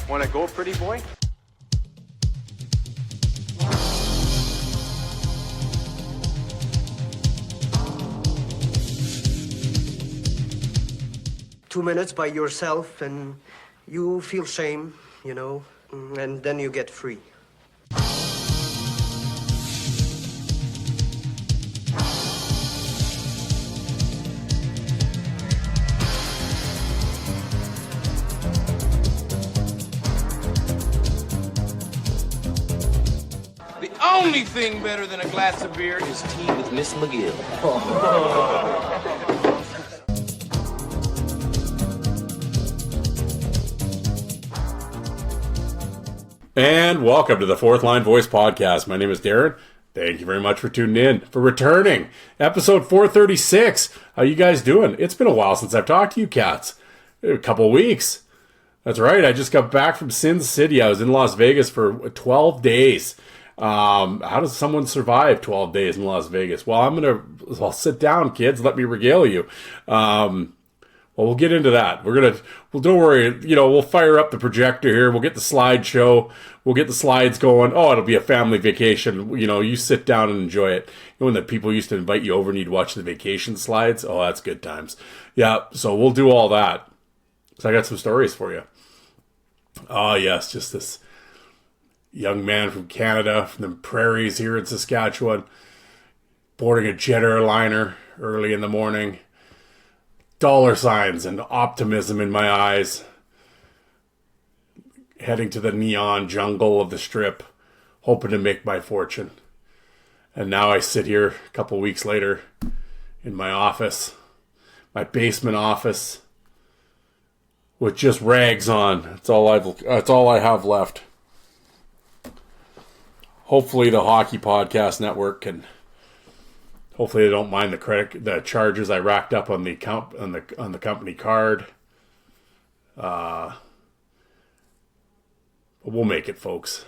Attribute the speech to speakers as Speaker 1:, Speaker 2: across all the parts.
Speaker 1: Want to go, pretty boy?
Speaker 2: Two minutes by yourself and you feel shame, and then you get free.
Speaker 3: The only thing better than a glass of beer is tea with Miss McGill.
Speaker 4: And welcome to the Fourth Line Voice Podcast. My name is Darren. Thank you very much for tuning in, for returning. Episode 436. How you guys doing? It's been a while since I've talked to you cats. A couple of weeks. That's right. I just got back from Sin City. I was in Las Vegas for 12 days. How does someone survive 12 days in Las Vegas? Well, I'll sit down, kids. Let me regale you. Well, we'll get into that. Well, don't worry. We'll fire up the projector here. We'll get the slideshow. We'll get the slides going. Oh, it'll be a family vacation. You sit down and enjoy it. When the people used to invite you over and you'd watch the vacation slides. Oh, that's good times. Yeah. So we'll do all that. So I got some stories for you. Oh, yes. Just this young man from Canada, from the prairies here in Saskatchewan, boarding a jet airliner early in the morning. Dollar signs and optimism in my eyes. Heading to the neon jungle of the Strip, hoping to make my fortune. And now I sit here a couple weeks later in my office, my basement office, with just rags on. That's all I have left. Hopefully the Hockey Podcast Network can. Hopefully they don't mind the charges I racked up on the company card. But we'll make it, folks.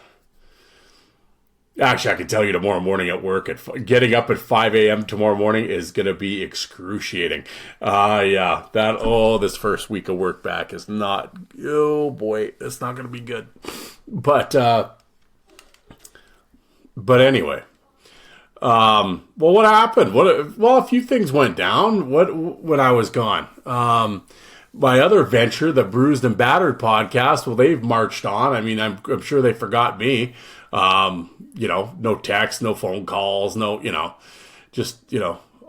Speaker 4: Actually, I can tell you tomorrow morning at work, getting up at 5 a.m. tomorrow morning is going to be excruciating. This first week of work back is not, oh boy, it's not going to be good. But anyway. What happened? A few things went down when I was gone. My other venture, the Bruised and Battered podcast, well, they've marched on. I mean, I'm sure they forgot me. No text, no phone calls,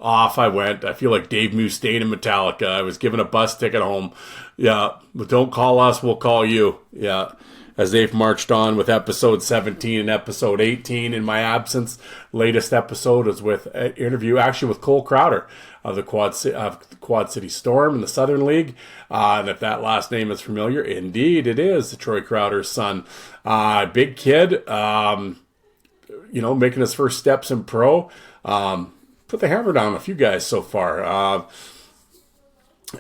Speaker 4: off I went. I feel like Dave Mustaine in Metallica. I was given a bus ticket home. Yeah, but don't call us, we'll call you. Yeah. As they've marched on with episode 17 and episode 18 in my absence. Latest episode is with an interview actually with Cole Crowder of the Quad City Storm in the Southern League. And if that last name is familiar, indeed it is Troy Crowder's son. Big kid, making his first steps in pro. Put the hammer down on a few guys so far.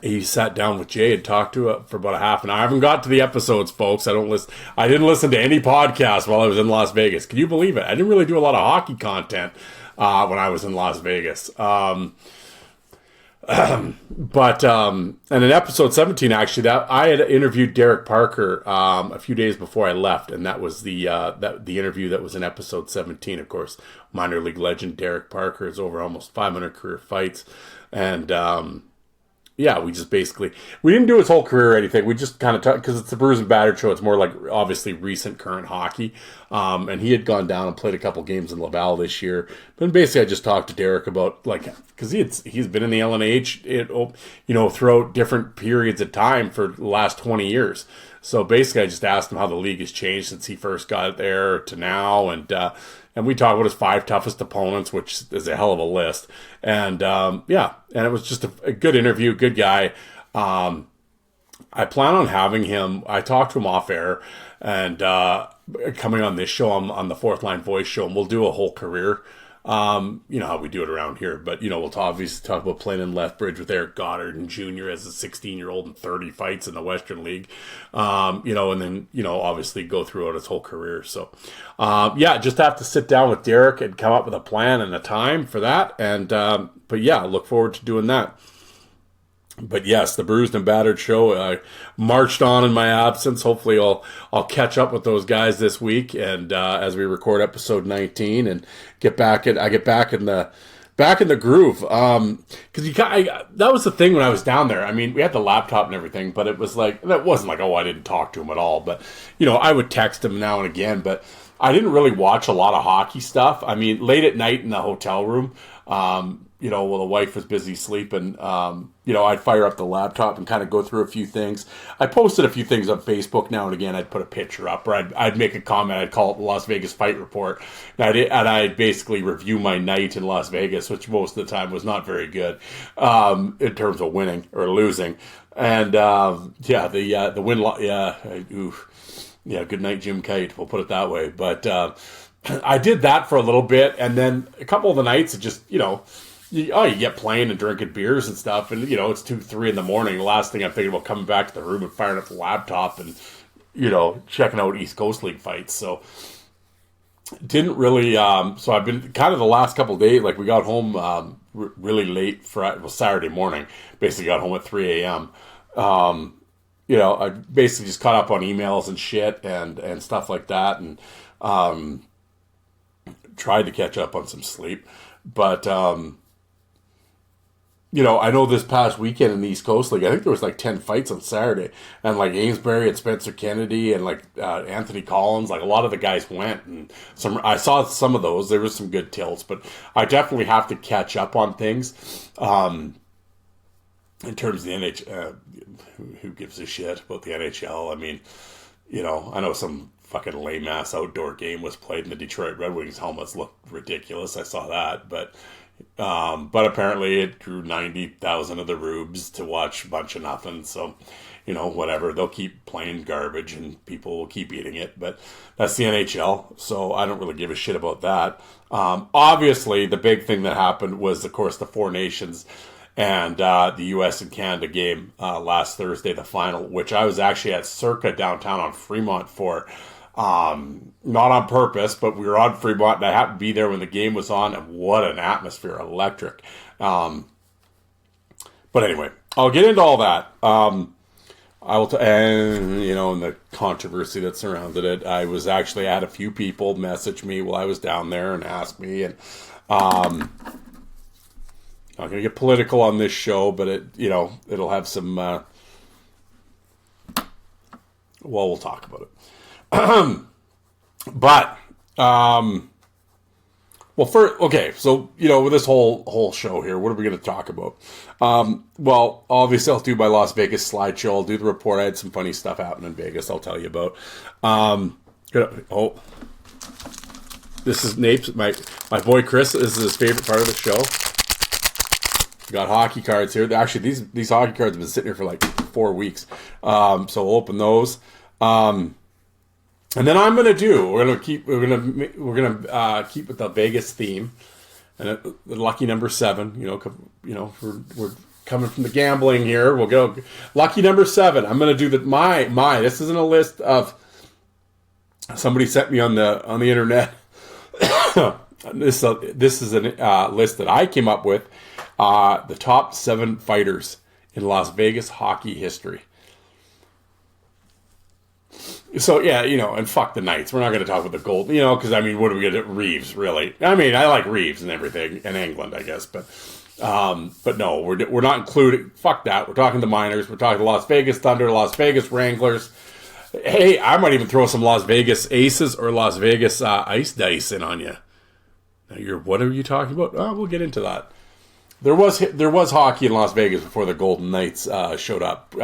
Speaker 4: He sat down with Jay and talked to it for about a half an hour. I haven't got to the episodes, folks. I didn't listen to any podcast while I was in Las Vegas. Can you believe it? I didn't really do a lot of hockey content when I was in Las Vegas. And in episode 17, actually, that I had interviewed Derek Parker a few days before I left, and that was the interview that was in episode 17. Of course, minor league legend Derek Parker is over almost 500 career fights, and we didn't do his whole career or anything. We just kind of talked, because it's the Bruised and Battered show. It's more like, obviously, recent current hockey. And he had gone down and played a couple games in Laval this year. But basically, I just talked to Derek about, because he's been in the LNH, throughout different periods of time for the last 20 years. So basically, I just asked him how the league has changed since he first got there to now. And we talked about his 5 toughest opponents, which is a hell of a list. And and it was just a good interview, good guy. I plan on having him. I talked to him off air, and coming on this show, on the Fourth Line Voice show, and we'll do a whole career. You know how we do it around here, but we'll obviously talk about playing in Lethbridge with Eric Goddard and Jr. as a 16-year-old and 30 fights in the Western League. And then obviously go throughout his whole career. So just have to sit down with Derek and come up with a plan and a time for that. And but look forward to doing that. But yes, the Bruised and Battered show marched on in my absence. Hopefully, I'll catch up with those guys this week, and as we record episode 19 and get back in the groove. Because that was the thing when I was down there. I mean, we had the laptop and everything, but it was like that wasn't like, oh, I didn't talk to him at all. But I would text him now and again, but I didn't really watch a lot of hockey stuff. I mean, late at night in the hotel room. While the wife was busy sleeping, I'd fire up the laptop and kind of go through a few things. I posted a few things on Facebook now and again. I'd put a picture up, or I'd make a comment. I'd call it the Las Vegas Fight Report, and I'd basically review my night in Las Vegas, which most of the time was not very good in terms of winning or losing. And the win, good night, Jim Kite. We'll put it that way. But I did that for a little bit, and then a couple of the nights, it just you get playing and drinking beers and stuff, and it's 2-3 in the morning. The last thing I'm thinking about coming back to the room and firing up the laptop and checking out East Coast League fights. So didn't really. So I've been kind of the last couple of days. Like we got home really late Saturday morning. Basically got home at 3 a.m. I basically just caught up on emails and shit and stuff like that, and tried to catch up on some sleep, but. I know this past weekend in the East Coast League, I think there was like 10 fights on Saturday, and like Amesbury and Spencer Kennedy and like Anthony Collins, like a lot of the guys went, and I saw some of those. There was some good tilts, but I definitely have to catch up on things. In terms of the NHL, who gives a shit about the NHL? I mean, I know some fucking lame ass outdoor game was played, and the Detroit Red Wings helmets looked ridiculous. I saw that, but apparently it drew 90,000 of the rubes to watch a bunch of nothing. So, whatever. They'll keep playing garbage and people will keep eating it. But that's the NHL. So I don't really give a shit about that. Obviously, the big thing that happened was, of course, the Four Nations and the U.S. and Canada game last Thursday, the final, which I was actually at Circa downtown on Fremont for. Not on purpose, but we were on Fremont, and I happened to be there when the game was on, and what an atmosphere, electric. But anyway, I'll get into all that. I will, and the controversy that surrounded it. I had a few people message me while I was down there and ask me, and I'm not going to get political on this show, but it'll have some. We'll talk about it. But, so, with this whole show here, what are we going to talk about? Obviously I'll do my Las Vegas slideshow. I'll do the report. I had some funny stuff happen in Vegas I'll tell you about. This is Napes, my boy Chris. This is his favorite part of the show. We got hockey cards here. Actually, these hockey cards have been sitting here for like 4 weeks. So we'll open those. And then we're gonna keep with the Vegas theme, and the lucky number 7. We're coming from the gambling here. We'll go lucky number 7. I'm gonna do my. This isn't a list of somebody sent me on the internet. This is a list that I came up with. The top 7 fighters in Las Vegas hockey history. So, and fuck the Knights. We're not going to talk about the gold, because, what are we going to do? Reeves, really. I like Reeves and everything, in England, I guess, but no, we're not including, fuck that. We're talking the minors. We're talking the Las Vegas Thunder, Las Vegas Wranglers. Hey, I might even throw some Las Vegas Aces or Las Vegas Ice Dice in on you. Now what are you talking about? Oh, we'll get into that. There was hockey in Las Vegas before the Golden Knights showed up,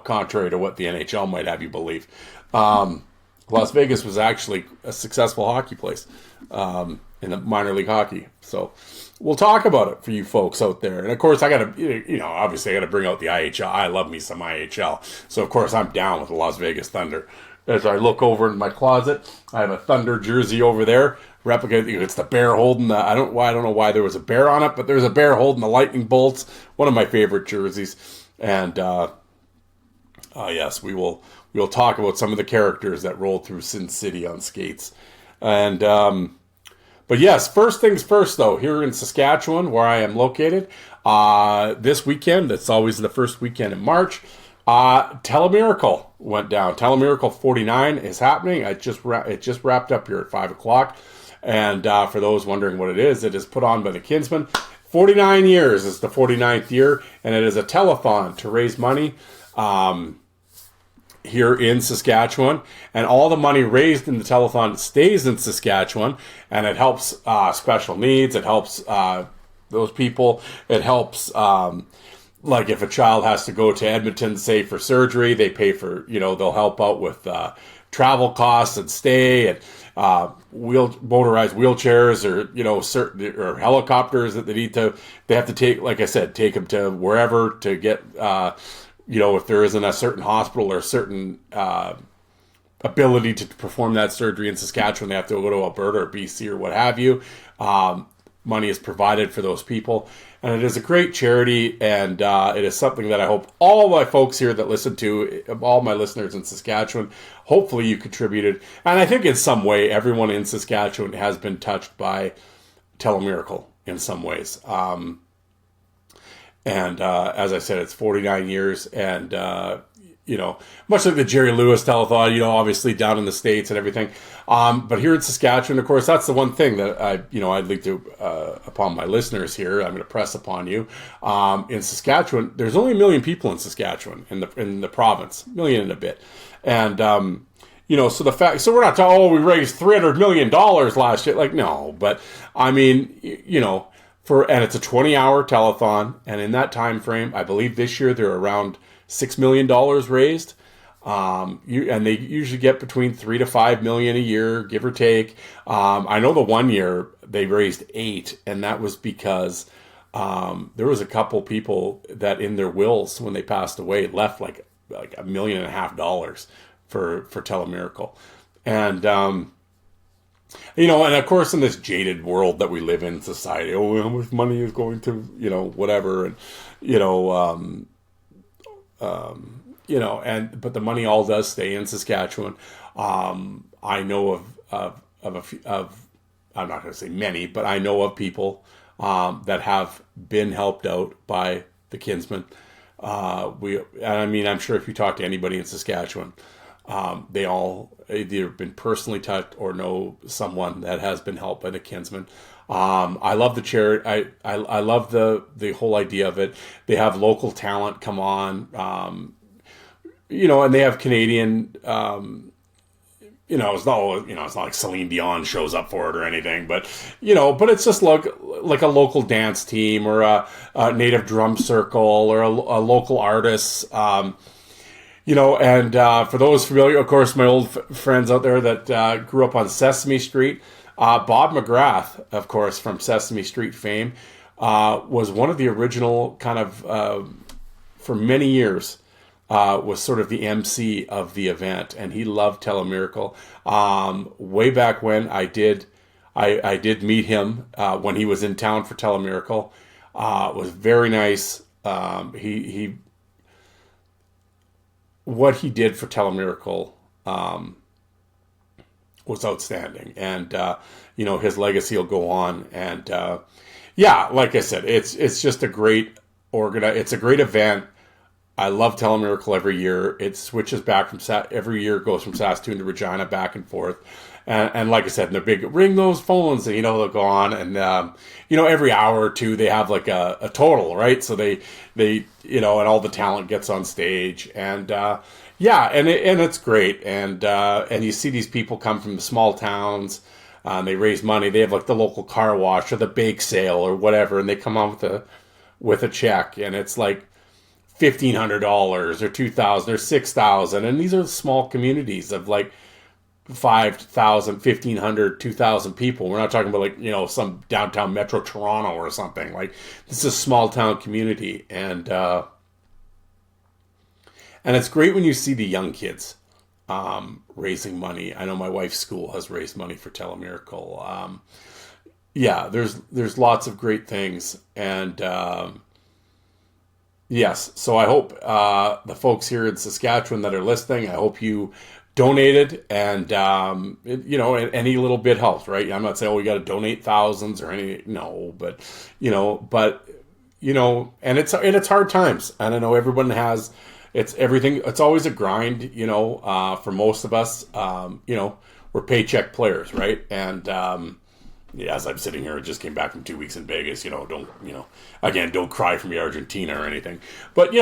Speaker 4: contrary to what the NHL might have you believe. Las Vegas was actually a successful hockey place in the minor league hockey. So we'll talk about it for you folks out there. And of course, I got to, obviously I got to bring out the IHL. I love me some IHL. So of course, I'm down with the Las Vegas Thunder. As I look over in my closet, I have a Thunder jersey over there. Replica, it's the bear holding the, I don't know why there was a bear on it, but there's a bear holding the lightning bolts. One of my favorite jerseys. And yes, we'll talk about some of the characters that rolled through Sin City on skates. And But yes, first things first, though, here in Saskatchewan, where I am located, this weekend, it's always the first weekend in March, Telemiracle went down. Telemiracle 49 is happening. It just wrapped up here at 5 o'clock. And for those wondering what it is put on by the Kinsmen. 49 years is the 49th year, and it is a telethon to raise money here in Saskatchewan. And all the money raised in the telethon stays in Saskatchewan, and it helps special needs. It helps those people. It helps, like if a child has to go to Edmonton, say for surgery, they pay for, they'll help out with travel costs and stay, and motorized wheelchairs, or certain or helicopters that they have to take, like I said, take them to wherever to get if there isn't a certain hospital or a certain ability to perform that surgery in Saskatchewan, they have to go to Alberta or BC or what have you. Money is provided for those people, and it is a great charity, and it is something that I hope all my folks here that listen to, all my listeners in Saskatchewan, hopefully you contributed. And I think in some way, everyone in Saskatchewan has been touched by Telemiracle in some ways. And as I said, it's 49 years, and much like the Jerry Lewis telethon, obviously down in the States and everything. But here in Saskatchewan, of course, that's the one thing that I'd like to, upon my listeners here, I'm going to press upon you. In Saskatchewan, there's only 1 million people in Saskatchewan, in the province, 1 million and a bit. And, so we're not talking, we raised $300 million last year. Like, no, but I mean, and it's a 20-hour telethon. And in that time frame, I believe this year they're around $6 million raised. And they usually get between 3 to 5 million a year, give or take. I know the one year they raised 8, and that was because there was a couple people that in their wills when they passed away left like $1.5 million for Telemiracle. And and of course in this jaded world that we live in society, how much money is going to whatever, and but the money all does stay in Saskatchewan. I know of I'm not going to say many, but I know of people that have been helped out by the Kinsmen. I'm sure if you talk to anybody in Saskatchewan, they all either been personally touched or know someone that has been helped by the Kinsmen. I love the charity. I love the whole idea of it. They have local talent come on, and they have Canadian, it's not like Celine Dion shows up for it or anything, but it's just like a local dance team or a native drum circle or a local artist. And for those familiar, of course, my old friends out there that grew up on Sesame Street, Bob McGrath, of course, from Sesame Street fame, was one of the original kind of, for many years, was sort of the MC of the event, and he loved Telemiracle. Way back when I did meet him when he was in town for Telemiracle. It was very nice. What he did for Telemiracle was outstanding, and his legacy will go on. And like I said, it's just a great it's a great event. I love Telemiracle every year. It switches back from every year, it goes from Saskatoon to Regina, back and forth. And like I said, they're big, ring those phones, and they'll go on, and every hour or two they have like a total, right? So they and all the talent gets on stage, and and it's great, and you see these people come from the small towns. They raise money. They have like the local car wash or the bake sale or whatever, and they come on with a check, and it's like $1,500 or $2,000 or $6,000, and these are small communities of like 5,000, 1,500, 2,000 people. We're not talking about like some downtown Metro Toronto or something. Like, this is a small town community, and it's great when you see the young kids raising money. I know my wife's school has raised money for Telemiracle. There's lots of great things, and yes. So I hope the folks here in Saskatchewan that are listening, I hope you donated, and any little bit helps, right? I'm not saying, oh, you got to donate thousands or any, no, but and it's hard times, and I know everyone has, it's everything, it's always a grind, for most of us, we're paycheck players, right? And as I'm sitting here, I just came back from 2 weeks in Vegas, don't cry for me, Argentina or anything, but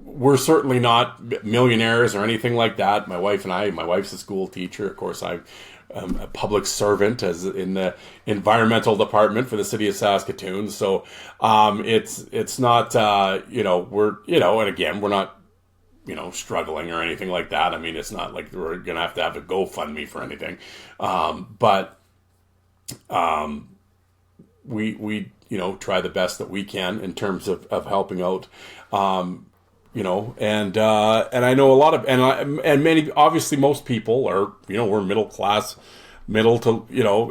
Speaker 4: we're certainly not millionaires or anything like that. My wife's a school teacher. Of course, I'm a public servant as in the environmental department for the city of Saskatoon. So it's not, we're, and again, we're not, struggling or anything like that. I mean, it's not like we're going to have a GoFundMe for anything. But we try the best that we can in terms of helping out. And I know a lot of, and many, obviously most people are, we're middle class, middle to,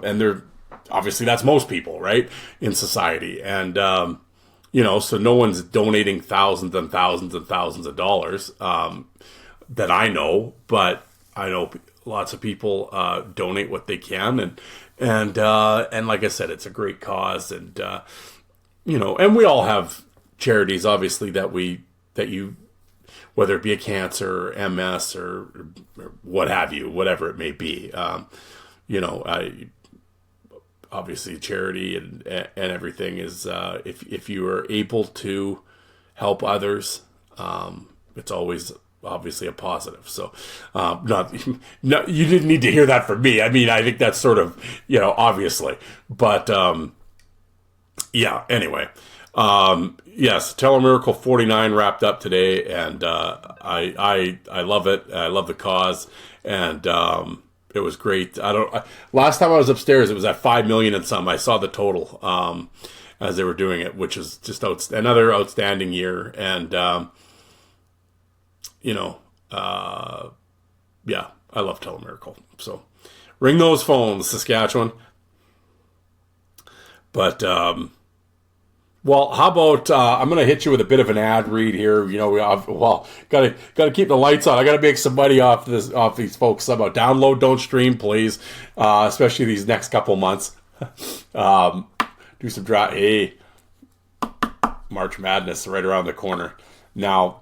Speaker 4: and they're, obviously that's most people, right, in society. And, so no one's donating thousands and thousands and thousands of dollars, that I know, but I know lots of people, donate what they can. And like I said, it's a great cause. And, and we all have charities, obviously, that you, whether it be a cancer or MS or what have you, whatever it may be, obviously charity and everything is, if you are able to help others, it's always obviously a positive. So, no, you didn't need to hear that from me. I mean, I think that's sort of, obviously, but, yeah, anyway. Yes, Telemiracle 49 wrapped up today, and I love it. I love the cause, and it was great. Last time I was upstairs, it was at 5 million and some. I saw the total as they were doing it, which is just another outstanding year. And yeah, I love Telemiracle. So ring those phones, Saskatchewan. But well, how about I'm going to hit you with a bit of an ad read here. Got to keep the lights on. I got to make some money off these folks somehow. Download, don't stream, please. Especially these next couple months. Do some draft. Hey, March Madness right around the corner. Now,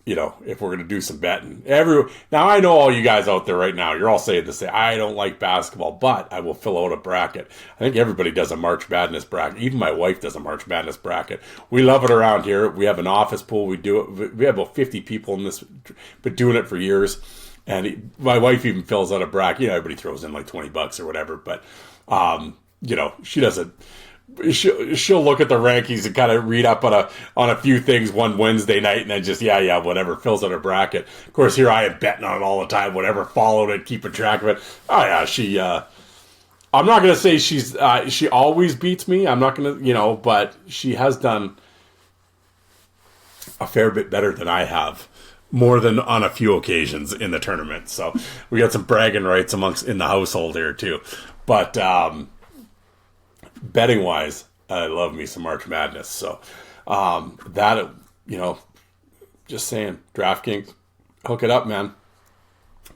Speaker 4: if we're going to do some betting. Now, I know all you guys out there right now, you're all saying the same. I don't like basketball, but I will fill out a bracket. I think everybody does a March Madness bracket. Even my wife does a March Madness bracket. We love it around here. We have an office pool. We do it. We have about 50 people in this, been doing it for years. And my wife even fills out a bracket. Everybody throws in like $20 or whatever. But, she doesn't. She'll look at the rankings and kind of read up on a few things one Wednesday night, and then just whatever, fills out her bracket. Of course, here I am betting on it all the time, whatever, following it, keeping track of it. Oh yeah, she. I'm not gonna say she always beats me. I'm not gonna, but she has done a fair bit better than I have, more than on a few occasions in the tournament. So we got some bragging rights in the household here too, but. Betting wise, I love me some March Madness. So, just saying, DraftKings, hook it up, man.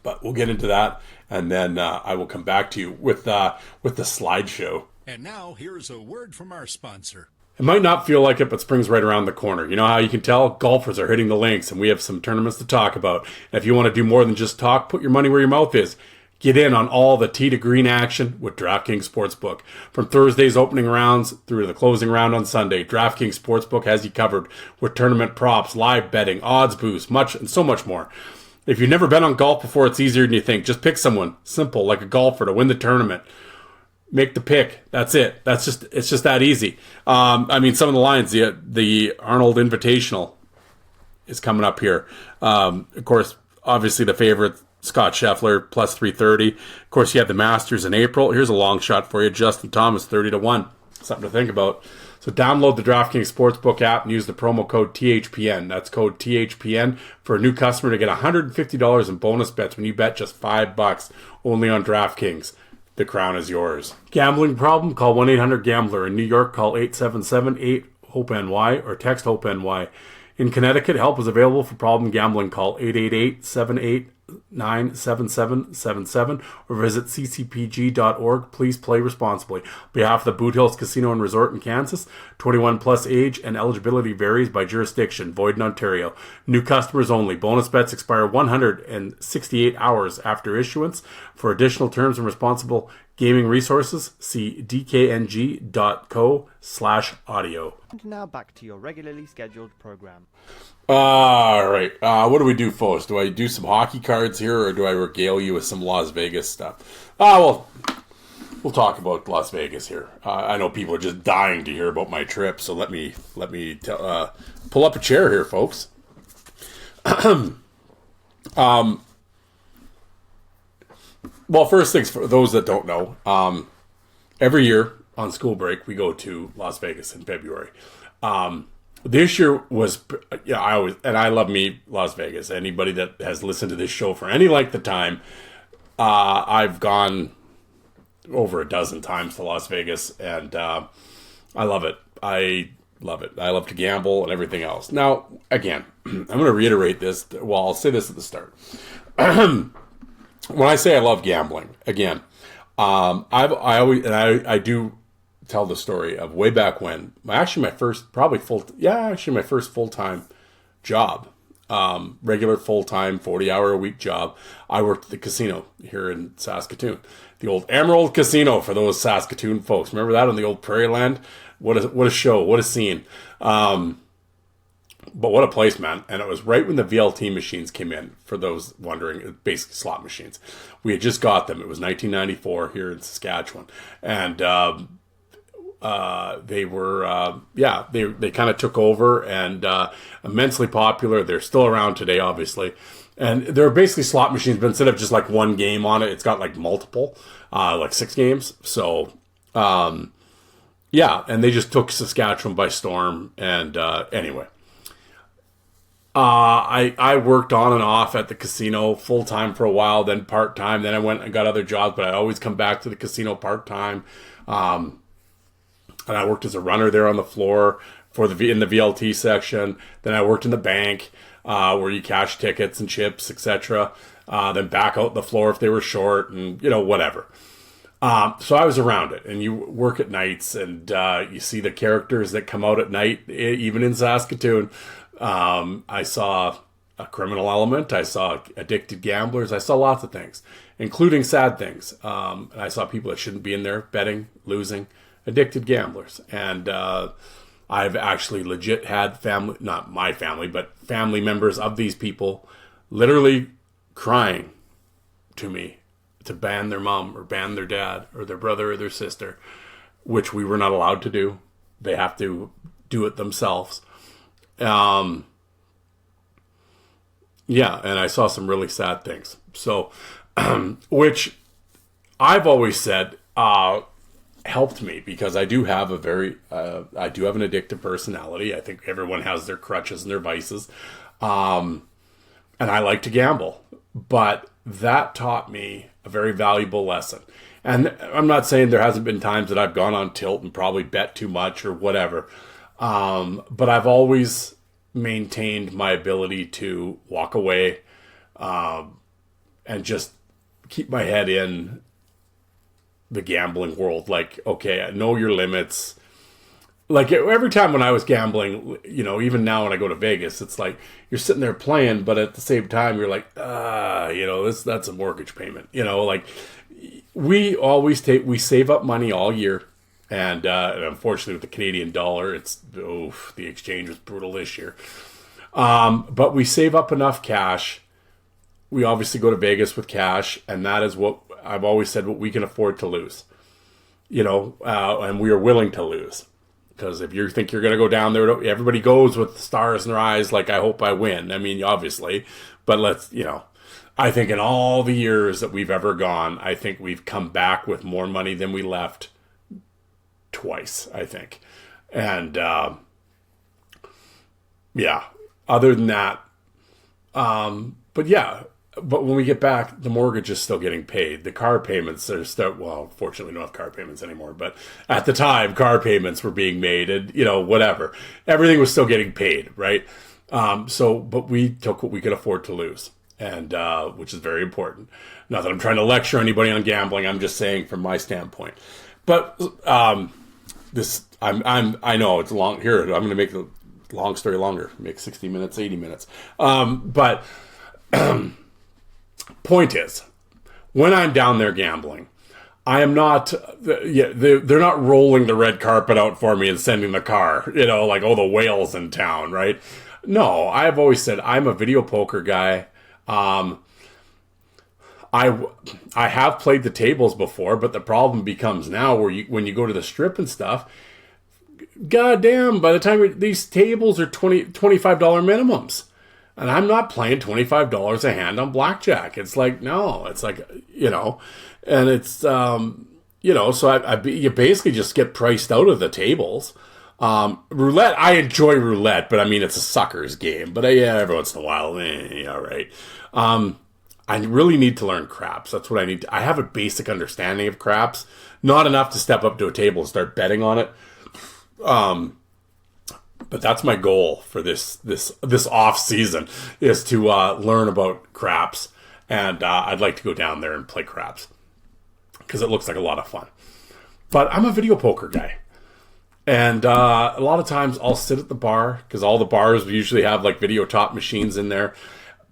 Speaker 4: But we'll get into that, and then I will come back to you with the slideshow.
Speaker 1: And now here's a word from our sponsor.
Speaker 4: It might not feel like it, but spring's right around the corner. You know how you can tell? Golfers are hitting the links, and we have some tournaments to talk about. And if you want to do more than just talk, put your money where your mouth is. Get in on all the tee to green action with DraftKings Sportsbook. From Thursday's opening rounds through to the closing round on Sunday, DraftKings Sportsbook has you covered with tournament props, live betting, odds boosts, and so much more. If you've never bet on golf before, it's easier than you think. Just pick someone simple like a golfer to win the tournament. Make the pick. That's it. It's just that easy. Some of the lines, the Arnold Invitational is coming up here. Of course, obviously the favorite, Scott Scheffler, plus 330. Of course, you have the Masters in April. Here's a long shot for you. Justin Thomas, 30-1. Something to think about. So download the DraftKings Sportsbook app and use the promo code THPN. That's code THPN for a new customer to get $150 in bonus bets when you bet just $5 only on DraftKings. The crown is yours. Gambling problem? Call 1-800-GAMBLER. In New York, call 877-8-HOPE-NY or text HOPE-NY. In Connecticut, help is available for problem gambling. Call 888-789-7777 or visit ccpg.org. Please play responsibly. On behalf of the Boot Hills Casino and Resort in Kansas, 21 plus age and eligibility varies by jurisdiction. Void in Ontario. New customers only. Bonus bets expire 168 hours after issuance. For additional terms and responsible gaming resources, see dkng.co/audio.
Speaker 5: And now back to your regularly scheduled program.
Speaker 4: All right. What do we do, folks? Do I do some hockey cards here, or do I regale you with some Las Vegas stuff? Well, we'll talk about Las Vegas here. I know people are just dying to hear about my trip, so let me pull up a chair here, folks. Well, first things, for those that don't know, every year on school break we go to Las Vegas in February. This year was, I love me Las Vegas. Anybody that has listened to this show for any length of time, I've gone over a dozen times to Las Vegas, and I love it. I love it. I love to gamble and everything else. Now, again, I'm going to reiterate this. Well, I'll say this at the start. When I say I love gambling, again, I do tell the story of way back when. Actually, my first full-time job, regular full-time 40-hour-a-week job. I worked at the casino here in Saskatoon, the old Emerald Casino for those Saskatoon folks. Remember that on the old Prairie Land? What a show! What a scene! But what a place, man. And it was right when the VLT machines came in, for those wondering, basically slot machines. We had just got them. It was 1994 here in Saskatchewan. And they were, they kind of took over, and immensely popular. They're still around today, obviously. And they're basically slot machines, but instead of just like one game on it, it's got like multiple, like 6 games. So, and they just took Saskatchewan by storm. And anyway. I worked on and off at the casino full-time for a while, then part-time. Then I went and got other jobs, but I always come back to the casino part-time. And I worked as a runner there on the floor in the VLT section. Then I worked in the bank, where you cash tickets and chips, etc. Then back out the floor if they were short, and whatever. So I was around it, and you work at nights, and you see the characters that come out at night, even in Saskatoon. I saw a criminal element. I saw addicted gamblers. I saw lots of things, including sad things. And I saw people that shouldn't be in there betting, losing, addicted gamblers. And I've actually legit had family, not my family, but family members of these people literally crying to me to ban their mom or ban their dad or their brother or their sister, which we were not allowed to do. They have to do it themselves. And I saw some really sad things. So, which I've always said, helped me, because I do have an addictive personality. I think everyone has their crutches and their vices. And I like to gamble, but that taught me a very valuable lesson. And I'm not saying there hasn't been times that I've gone on tilt and probably bet too much or whatever. But I've always maintained my ability to walk away, and just keep my head in the gambling world. Like, okay, know your limits. Like every time when I was gambling, even now when I go to Vegas, it's like you're sitting there playing, but at the same time you're like, that's a mortgage payment. Like we save up money all year. And unfortunately, with the Canadian dollar, the exchange was brutal this year. But we save up enough cash. We obviously go to Vegas with cash, and that is what I've always said, what we can afford to lose. And we are willing to lose. Because if you think you're going to go down there, everybody goes with stars in their eyes, like, I hope I win. I mean, obviously. But I think in all the years that we've ever gone, I think we've come back with more money than we left. Twice, I think. And other than that, but when we get back, the mortgage is still getting paid. The car payments are fortunately we don't have car payments anymore, but at the time car payments were being made, and whatever, everything was still getting paid, right? But we took what we could afford to lose, and which is very important. Not that I'm trying to lecture anybody on gambling. I'm just saying from my standpoint. But I know it's long. Here, I'm going to make the long story longer. Make 60 minutes, 80 minutes. But point is, when I'm down there gambling, I am not, they're not rolling the red carpet out for me and sending the car, like, oh, the whale's in town, right? No, I've always said I'm a video poker guy. I have played the tables before, but the problem becomes now when you go to the strip and stuff, goddamn, by the time these tables are $25 minimums. And I'm not playing $25 a hand on blackjack. It's like, no, it's like, and it's, so you basically just get priced out of the tables. Roulette, I enjoy roulette, but I mean, it's a sucker's game. But every once in a while, all right. I really need to learn craps. That's what I need. I have a basic understanding of craps, not enough to step up to a table and start betting on it. But that's my goal for this off season, is to learn about craps, and I'd like to go down there and play craps because it looks like a lot of fun. But I'm a video poker guy, and a lot of times I'll sit at the bar because all the bars usually have like video top machines in there.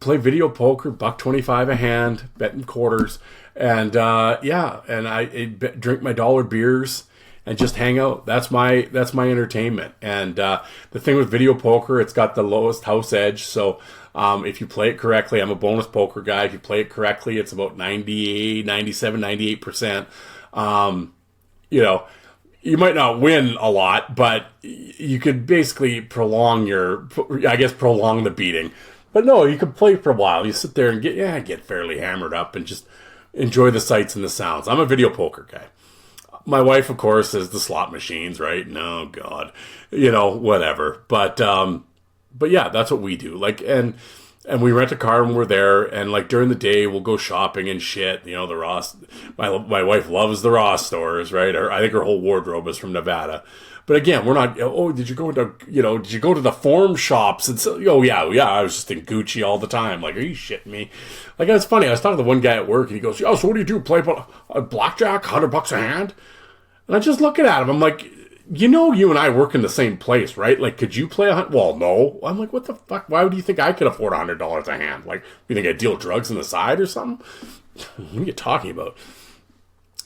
Speaker 4: Play video poker, $1.25 a hand, betting quarters, and and I drink my dollar beers and just hang out. That's my entertainment. And the thing with video poker, it's got the lowest house edge. So if you play it correctly, I'm a bonus poker guy. If you play it correctly, it's about 98, 97, 98%. You might not win a lot, but you could basically prolong the beating. But no, you can play for a while. You sit there and get fairly hammered up and just enjoy the sights and the sounds. I'm a video poker guy. My wife, of course, is the slot machines, right? No, God, whatever. But yeah, that's what we do. Like, and we rent a car when we're there, and like during the day, we'll go shopping and shit. The Ross. My wife loves the Ross stores, right? I think her whole wardrobe is from Nevada. But again, we're not. Oh, did you go to the form shops? And so, yeah. I was just in Gucci all the time. Like, are you shitting me? Like, it's funny. I was talking to one guy at work, and he goes, "Oh, so what do you do? Play blackjack, $100 a hand?" And I just looking at him. I'm like, you and I work in the same place, right? Like, could you play Well, no. I'm like, what the fuck? Why would you think I could afford $100 a hand? Like, you think I deal drugs on the side or something? What are you talking about?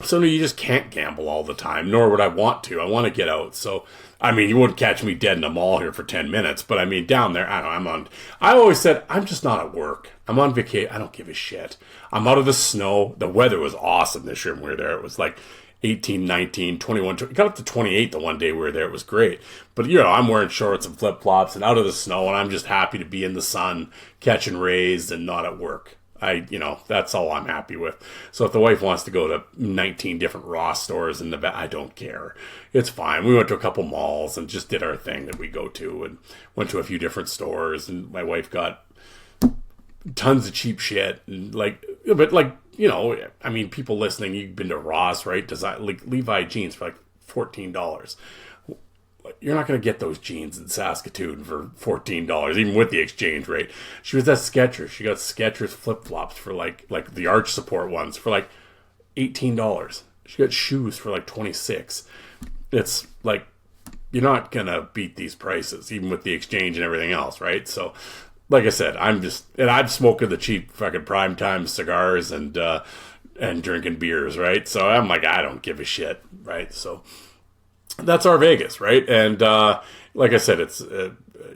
Speaker 4: So no, you just can't gamble all the time, nor would I want to. I want to get out. So, I mean, you wouldn't catch me dead in a mall here for 10 minutes, but I mean, down there, I always said, I'm just not at work. I'm on vacation. I don't give a shit. I'm out of the snow. The weather was awesome this year when we were there. It was like 18, 19, 21, it got up to 28 the one day we were there. It was great. But, I'm wearing shorts and flip-flops and out of the snow, and I'm just happy to be in the sun, catching rays and not at work. That's all I'm happy with. So if the wife wants to go to 19 different Ross stores in Nevada, I don't care. It's fine. We went to a couple malls and just did our thing that we go to, and went to a few different stores, and my wife got tons of cheap shit. And people listening, you've been to Ross, right? Levi jeans for like $14. You're not going to get those jeans in Saskatoon for $14, even with the exchange rate. She was at Skechers. She got Skechers flip-flops for like the arch support ones for like $18. She got shoes for like $26. It's like, you're not going to beat these prices, even with the exchange and everything else, right? So, like I said, I'm smoking the cheap fucking primetime cigars and drinking beers, right? So I'm like, I don't give a shit, right? So that's our Vegas, right? And like I said, it's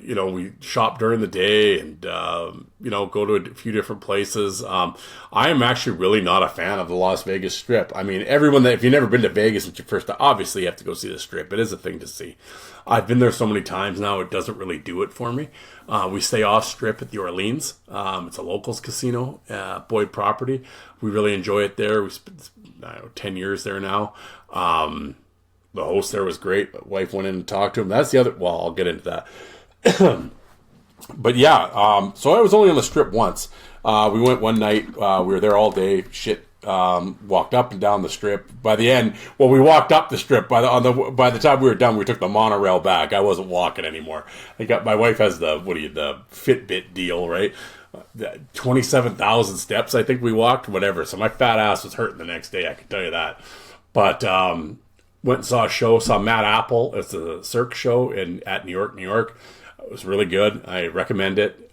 Speaker 4: we shop during the day and go to a few different places. I am actually really not a fan of the Las Vegas Strip. I mean, if you've never been to Vegas since you first, obviously you have to go see the Strip. It is a thing to see. I've been there so many times now, it doesn't really do it for me. We stay off Strip at the Orleans. It's a locals casino, Boyd property. We really enjoy it there. We spent 10 years there now. The host there was great. My wife went in and talked to him. That's the other. Well, I'll get into that. But yeah, so I was only on the Strip once. We went one night. We were there all day. Shit walked up and down the strip. By the end, well, we walked up the strip. By the time we were done, we took the monorail back. I wasn't walking anymore. My wife has the Fitbit deal, right? 27,000 steps, I think we walked, whatever. So my fat ass was hurting the next day, I can tell you that. But went and saw a show, saw Matt Apple. It's a Cirque show at New York, New York. It was really good. I recommend it.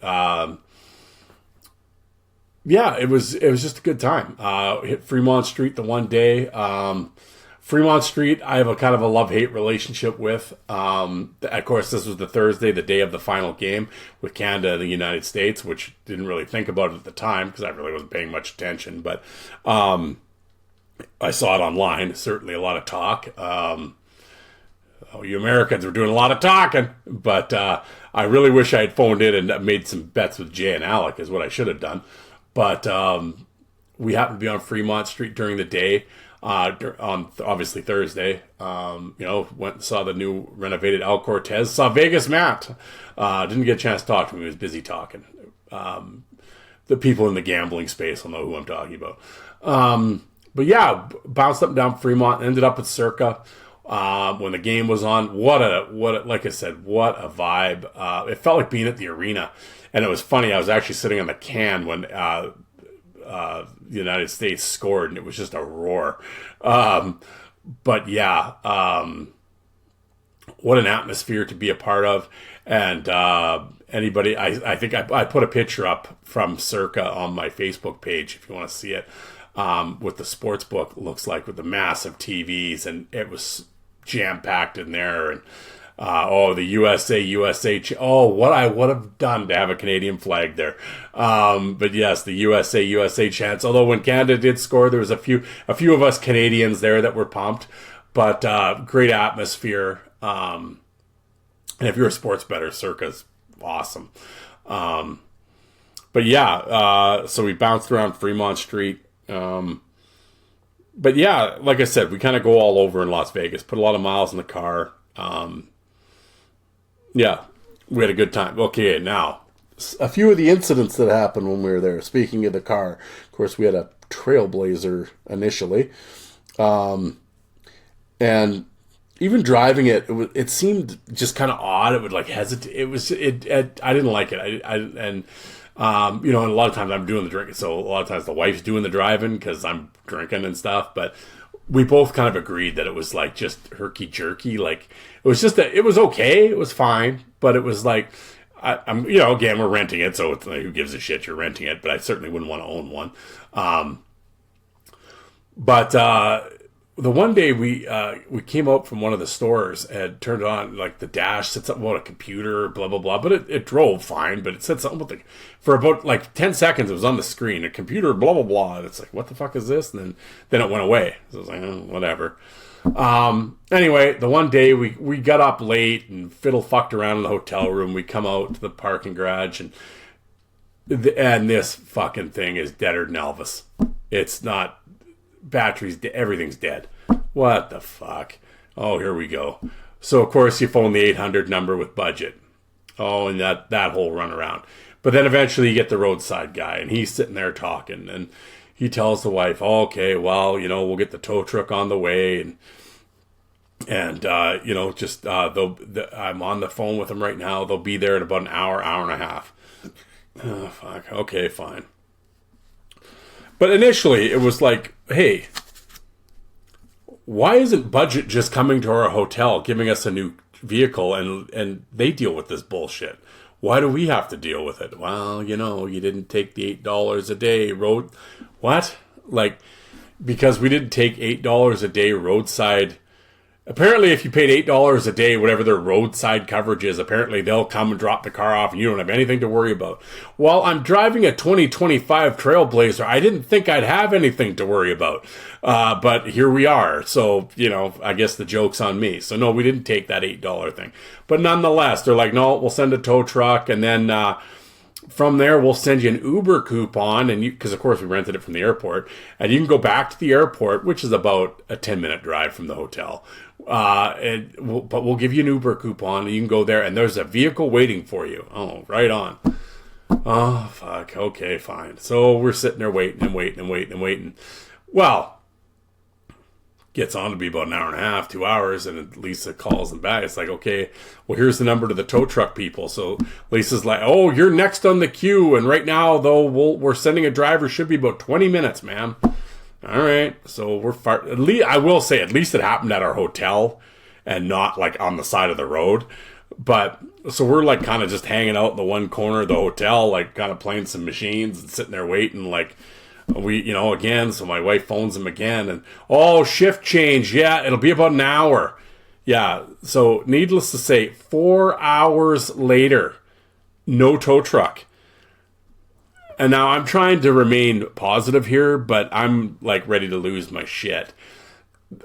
Speaker 4: Yeah, it was just a good time. Hit Fremont Street the one day. Fremont Street, I have a kind of a love-hate relationship with. Of course, this was the Thursday, the day of the final game with Canada and the United States, which didn't really think about it at the time because I really wasn't paying much attention. But I saw it online. Certainly a lot of talk. You Americans were doing a lot of talking. But I really wish I had phoned in and made some bets with Jay and Alec is what I should have done. But we happened to be on Fremont Street during the day, on obviously Thursday. Went and saw the new renovated El Cortez. Saw Vegas Matt. Didn't get a chance to talk to him. He was busy talking. The people in the gambling space will know who I'm talking about. But yeah, bounced up and down Fremont. Ended up at Circa when the game was on. Like I said, what a vibe. It felt like being at the arena. And it was funny, I was actually sitting on the can when the United States scored, and it was just a roar. But yeah, what an atmosphere to be a part of. And anybody, I think I put a picture up from Circa on my Facebook page if you want to see it, what the sports book looks like with the massive TVs, and it was jam-packed in there. And the USA. What I would have done to have a Canadian flag there. But yes, the USA chants. Although when Canada did score, there was a few of us Canadians there that were pumped. But great atmosphere. And if you're a sports bettor, Circa's awesome. But yeah, so we bounced around Fremont Street. But yeah, like I said, we kind of go all over in Las Vegas. Put a lot of miles in the car. Yeah, we had a good time. Okay, now, a few of the incidents that happened when we were there. Speaking of the car, of course, we had a Trailblazer initially. And even driving it seemed just kind of odd. It would like hesitate. I didn't like it. And a lot of times I'm doing the drinking. So a lot of times the wife's doing the driving because I'm drinking and stuff. But we both kind of agreed that it was like just herky-jerky. Like it was it was okay. It was fine. But it was like, again, we're renting it. So it's like, who gives a shit? You're renting it. But I certainly wouldn't want to own one. The one day we came out from one of the stores and turned on, like the dash said something about a computer, blah, blah, blah. But it drove fine, but it said something about for about like 10 seconds, it was on the screen, a computer, blah, blah, blah. And it's like, what the fuck is this? And then it went away. So I was like, whatever. Anyway, the one day we got up late and fucked around in the hotel room. We come out to the parking garage and this fucking thing is deader than Elvis. It's not. Batteries, everything's dead. What the fuck? Oh, here we go. So, of course, you phone the 800 number with budget. Oh, and that whole runaround. But then eventually you get the roadside guy, and he's sitting there talking, and he tells the wife, oh, okay, well, we'll get the tow truck on the way, and I'm on the phone with them right now. They'll be there in about an hour and a half. Oh, fuck. Okay, fine. But initially, it was like, hey, why isn't budget just coming to our hotel, giving us a new vehicle, and they deal with this bullshit? Why do we have to deal with it? Well, you didn't take the $8 a day road. What? Like, because we didn't take $8 a day roadside. Apparently, if you paid $8 a day, whatever their roadside coverage is, apparently they'll come and drop the car off and you don't have anything to worry about. While I'm driving a 2025 Trailblazer, I didn't think I'd have anything to worry about. But here we are. So, I guess the joke's on me. So, no, we didn't take that $8 thing. But nonetheless, they're like, no, we'll send a tow truck. And then from there, we'll send you an Uber coupon. And because, of course, we rented it from the airport. And you can go back to the airport, which is about a 10-minute drive from the hotel. But we'll give you an Uber coupon and you can go there and there's a vehicle waiting for you. Oh, right on. Oh, fuck. Okay, fine. So we're sitting there waiting. Well, gets on to be about an hour and a half, 2 hours, and Lisa calls them back. It's like, okay, well, here's the number to the tow truck people. So Lisa's like, oh, you're next on the queue, and right now, though, we're sending a driver. Should be about 20 minutes, ma'am. All right, so we're far. At least I will say, at least it happened at our hotel and not like on the side of the road. But so we're like kind of just hanging out in the one corner of the hotel, like kind of playing some machines and sitting there waiting, like. Again, so my wife phones him again and, oh, shift change. Yeah, it'll be about an hour. Yeah, so needless to say, 4 hours later, no tow truck. And now I'm trying to remain positive here, but I'm like ready to lose my shit.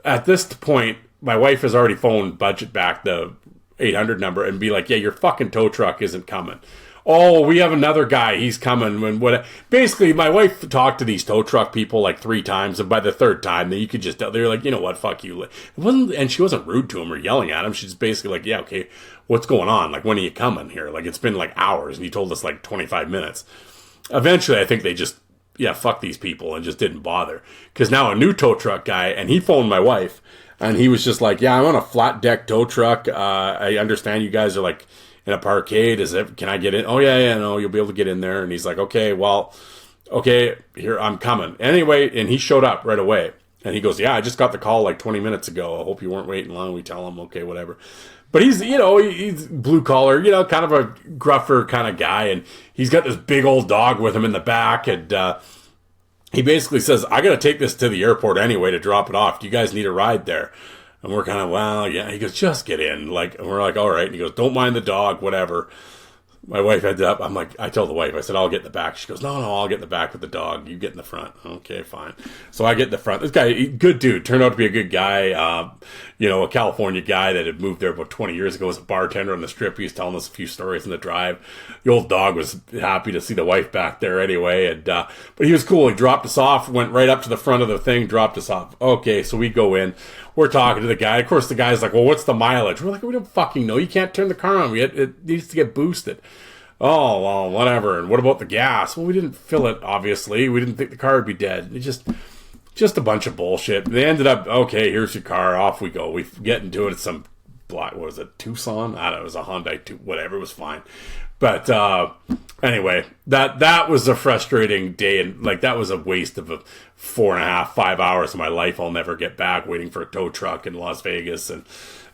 Speaker 4: At this point, my wife has already phoned Budget back, the 800 number, and be like, yeah, your fucking tow truck isn't coming. Oh, we have another guy. He's coming. Basically, my wife talked to these tow truck people like 3 times, and by the third time, you could just tell they're like, you know what, fuck you. And she wasn't rude to him or yelling at him. She's basically like, yeah, okay, what's going on? Like, when are you coming here? Like, it's been like hours, and you told us like 25 minutes. Eventually, I think they just, fuck these people and just didn't bother. Because now a new tow truck guy, and he phoned my wife, and he was just like, yeah, I'm on a flat deck tow truck. I understand you guys are like, in a parkade, can I get in? Oh, yeah, no, you'll be able to get in there. And he's like, okay, here, I'm coming. Anyway, and he showed up right away. And he goes, yeah, I just got the call like 20 minutes ago. I hope you weren't waiting long. We tell him, okay, whatever. But he's, he's blue collar, kind of a gruffer kind of guy. And he's got this big old dog with him in the back. And he basically says, I got to take this to the airport anyway to drop it off. Do you guys need a ride there? And we're kind of, well, yeah. He goes, just get in. And we're like, all right. And he goes, don't mind the dog, whatever. My wife heads up. I'm like, I told the wife, I said, I'll get in the back. She goes, no, I'll get in the back with the dog. You get in the front. Okay, fine. So I get in the front. This guy, good dude, turned out to be a good guy. A California guy that had moved there about 20 years ago, was a bartender on the Strip. He was telling us a few stories in the drive. The old dog was happy to see the wife back there anyway. And but he was cool. He dropped us off, went right up to the front of the thing, dropped us off. Okay, so we go in. We're talking to the guy. Of course, the guy's like, well, what's the mileage? We're like, we don't fucking know. You can't turn the car on. It needs to get boosted. Oh, well, whatever. And what about the gas? Well, we didn't fill it, obviously. We didn't think the car would be dead. It's just a bunch of bullshit. They ended up, okay, here's your car. Off we go. We get into it. It's some, what was it, Tucson? I don't know. It was a Hyundai, whatever. It was fine. But anyway, that was a frustrating day. And like, that was a waste of 4.5, 5 hours of my life I'll never get back waiting for a tow truck in Las Vegas.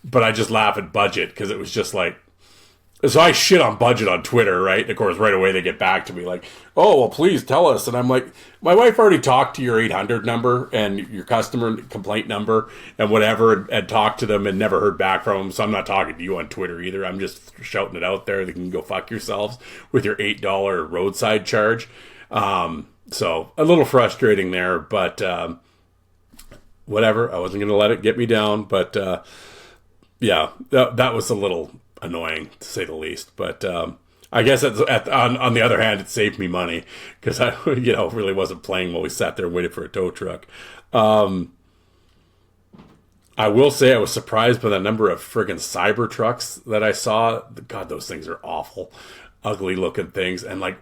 Speaker 4: But I just laugh at Budget because it was just like, so I shit on Budget on Twitter, right? And of course, right away they get back to me like, oh, well, please tell us. And I'm like, my wife already talked to your 800 number and your customer complaint number and whatever and talked to them and never heard back from them. So I'm not talking to you on Twitter either. I'm just shouting it out there. They can go fuck yourselves with your $8 roadside charge. So a little frustrating there, but whatever. I wasn't going to let it get me down. But yeah, that was a little annoying to say the least, but I guess on the other hand, it saved me money because I really wasn't playing while we sat there waiting for a tow truck. I will say I was surprised by the number of friggin' cyber trucks that I saw. God, those things are awful, ugly looking things, and like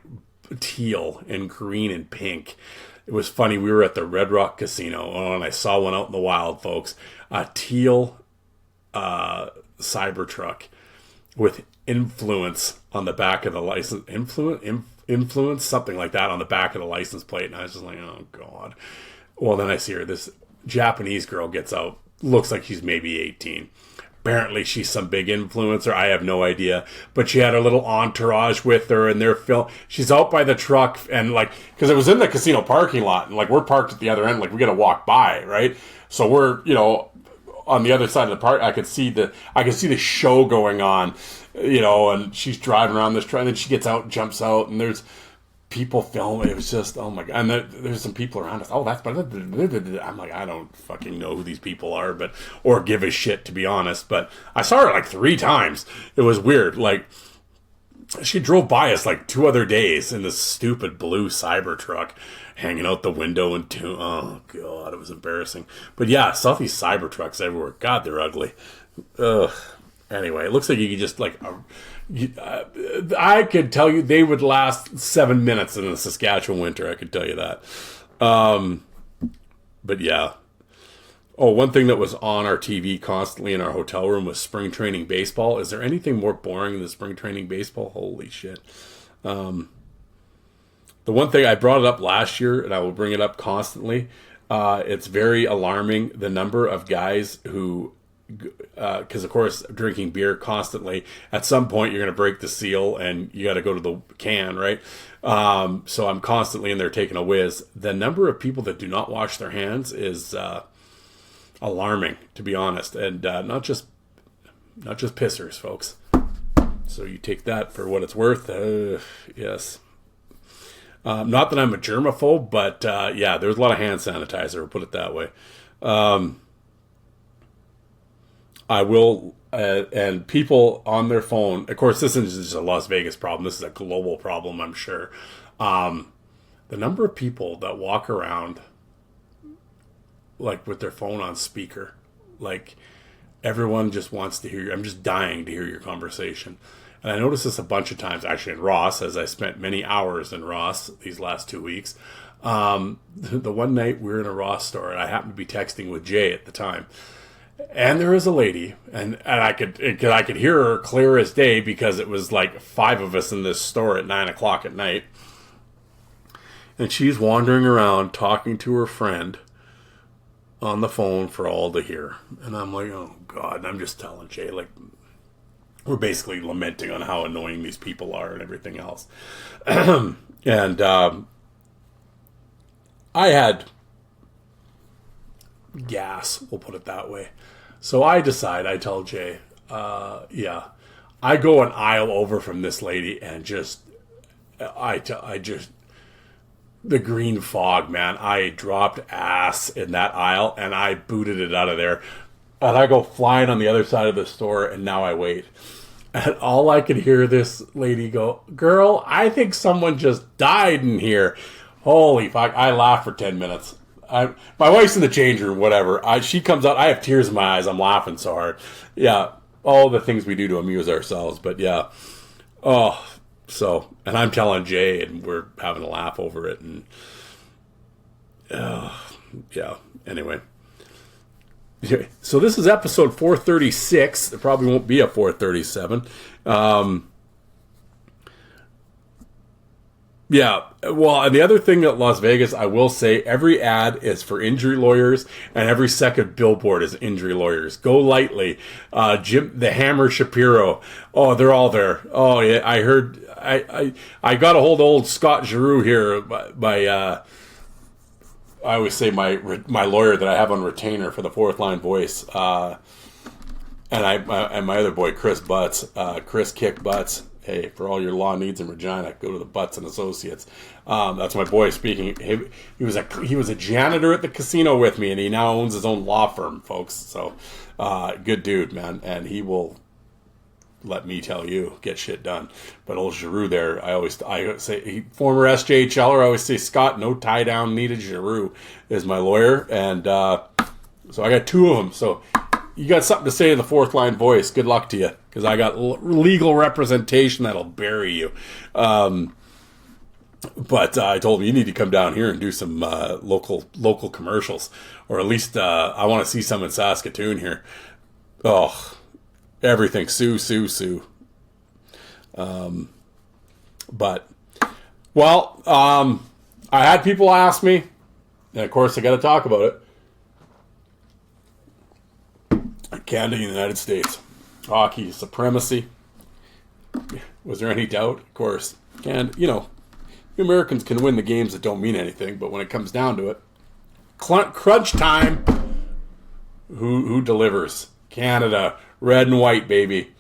Speaker 4: teal and green and pink. It was funny. We were at the Red Rock Casino, and I saw one out in the wild, folks. A teal cyber truck with influence on the back of the license, influence, something like that on the back of the license plate. And I was just like, oh God. Well, then I see her, this Japanese girl gets out, looks like she's maybe 18. Apparently she's some big influencer. I have no idea, but she had her little entourage with her and she's out by the truck and like, cause it was in the casino parking lot and like we're parked at the other end, like we got to walk by. Right. So we're, on the other side of the park, I could see the show going on, and she's driving around this truck, and then she gets out, jumps out, and there's people filming. It was just, oh my God. And there's some people around us. Oh, that's, I'm like, I don't fucking know who these people are, or give a shit, to be honest. But I saw her like 3 times. It was weird. Like, she drove by us like 2 other days in this stupid blue cyber truck, hanging out the window and oh God, it was embarrassing. But yeah, I saw these cyber trucks everywhere. God, they're ugly. Ugh. Anyway, it looks like you could just like, I could tell you they would last 7 minutes in the Saskatchewan winter. I could tell you that. But yeah. Oh, one thing that was on our TV constantly in our hotel room was spring training baseball. Is there anything more boring than spring training baseball? Holy shit. The one thing I brought it up last year, and I will bring it up constantly, it's very alarming the number of guys who, because of course drinking beer constantly, at some point you're going to break the seal and you got to go to the can, right? So I'm constantly in there taking a whiz. The number of people that do not wash their hands is alarming, to be honest, and not just pissers, folks. So you take that for what it's worth. Yes. Not that I'm a germaphobe, but yeah, there's a lot of hand sanitizer, we'll put it that way. I will, and people on their phone, of course, this isn't just a Las Vegas problem. This is a global problem, I'm sure. The number of people that walk around like with their phone on speaker, like everyone just wants to hear you. I'm just dying to hear your conversation. And I noticed this a bunch of times, actually, in Ross, as I spent many hours in Ross these last 2 weeks. The one night we were in a Ross store, and I happened to be texting with Jay at the time. And there was a lady, and I could hear her clear as day because it was like 5 of us in this store at 9 o'clock at night. And she's wandering around talking to her friend on the phone for all to hear. And I'm like, oh, God. And I'm just telling Jay, like, we're basically lamenting on how annoying these people are and everything else. And I had gas, we'll put it that way. So I tell Jay, yeah, I go an aisle over from this lady and the green fog, man. I dropped ass in that aisle and I booted it out of there. And I go flying on the other side of the store, and now I wait. And all I could hear this lady go, girl, I think someone just died in here. Holy fuck. I laughed for 10 minutes. My wife's in the change room, whatever. She comes out. I have tears in my eyes. I'm laughing so hard. Yeah, all the things we do to amuse ourselves. But yeah. Oh, so, and I'm telling Jay, and we're having a laugh over it. And yeah, anyway. So this is episode 436. There probably won't be a 437. Yeah, well, and the other thing at Las Vegas, I will say, every ad is for injury lawyers, and every second billboard is injury lawyers. Go Lightly, Jim, the Hammer Shapiro. Oh, they're all there. Oh, yeah, I heard. I got a hold of old Scott Giroux here by I always say my lawyer that I have on retainer for the Fourth Line Voice, and my other boy Chris Butts, Chris Kick Butts. Hey, for all your law needs in Regina, go to the Butts and Associates. That's my boy speaking. He was a janitor at the casino with me, and he now owns his own law firm, folks. So, good dude, man, and he will let me tell you, get shit done. But old Giroux there, I say, former SJHLer, I always say, Scott, no tie down needed. Giroux is my lawyer, and so I got 2 of them. So you got something to say to the Fourth Line Voice. Good luck to you, because I got legal representation that'll bury you. But I told him, you need to come down here and do some local commercials, or at least I want to see some in Saskatoon here. Oh, everything sue. But, well, I had people ask me, and of course I got to talk about it. Canada and the United States. Hockey supremacy. Was there any doubt? Of course. And, you Americans can win the games that don't mean anything, but when it comes down to it, crunch time, who delivers? Canada. Red and white, baby.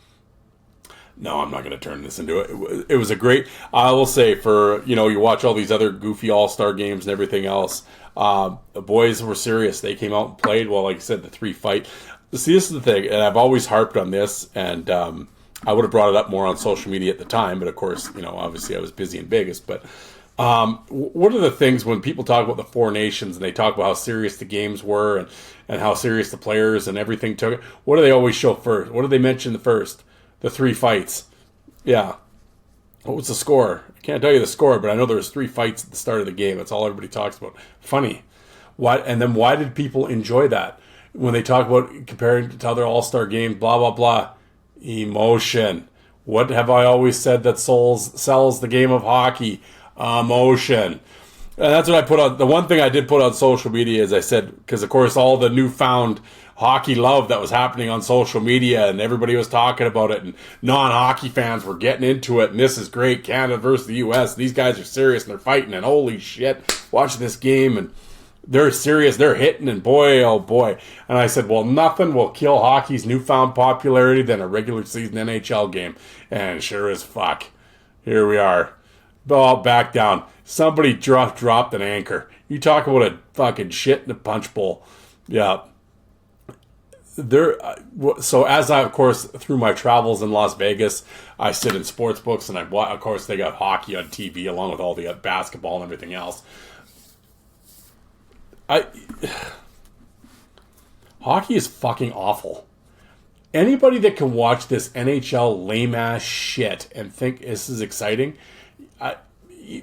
Speaker 4: No, I'm not going to turn this into it. It was a great, I will say, for, you watch all these other goofy all-star games and everything else. The boys were serious. They came out and played. Well, like I said, the 3 fight. See, this is the thing, and I've always harped on this, and I would have brought it up more on social media at the time, but of course, obviously I was busy in Vegas. But what are the things when people talk about the 4 nations and they talk about how serious the games were and how serious the players and everything took it? What do they always show first? What do they mention first? The 3 fights. Yeah. What was the score? I can't tell you the score, but I know there was 3 fights at the start of the game. That's all everybody talks about. Funny. Why did people enjoy that? When they talk about comparing to other all-star games, blah, blah, blah. Emotion. What have I always said that sells the game of hockey? Emotion. And that's what I put on. The one thing I did put on social media is I said, because of course all the newfound hockey love that was happening on social media and everybody was talking about it and non-hockey fans were getting into it and this is great, Canada versus the US. These guys are serious and they're fighting and holy shit, watch this game and they're serious, they're hitting and boy, oh boy. And I said, well, nothing will kill hockey's newfound popularity than a regular season NHL game. And sure as fuck, here we are. Well, back down. Somebody dropped an anchor. You talk about a fucking shit in a punch bowl. Yeah. So as I, of course, through my travels in Las Vegas, I sit in sports books and of course, they got hockey on TV along with all the basketball and everything else. Hockey is fucking awful. Anybody that can watch this NHL lame ass shit and think this is exciting,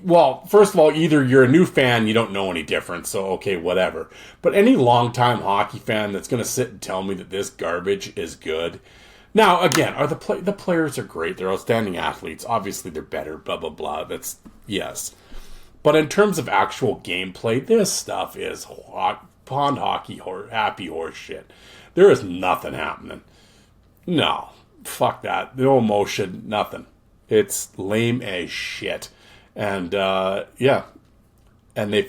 Speaker 4: well, first of all, either you're a new fan, you don't know any different, so okay, whatever. But any longtime hockey fan that's going to sit and tell me that this garbage is good. Now, again, the players are great. They're outstanding athletes. Obviously, they're better, blah, blah, blah. That's, yes. But in terms of actual gameplay, this stuff is pond hockey, happy horse shit. There is nothing happening. No, fuck that. No emotion, nothing. It's lame as shit. And, yeah. And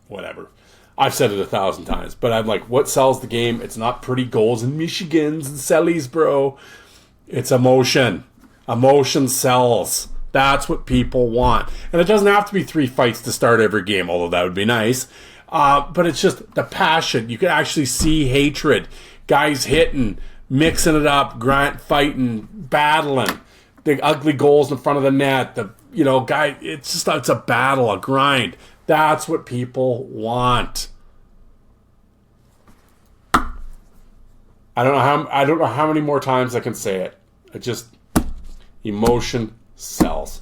Speaker 4: whatever. I've said it 1,000 times. But I'm like, what sells the game? It's not pretty goals and Michigans and Sellies, bro. It's emotion. Emotion sells. That's what people want. And it doesn't have to be 3 fights to start every game, although that would be nice. But it's just the passion. You can actually see hatred. Guys hitting, mixing it up, fighting, battling. The ugly goals in front of the net. It's a battle, a grind. That's what people want. I don't know how many more times I can say it. Emotion sells.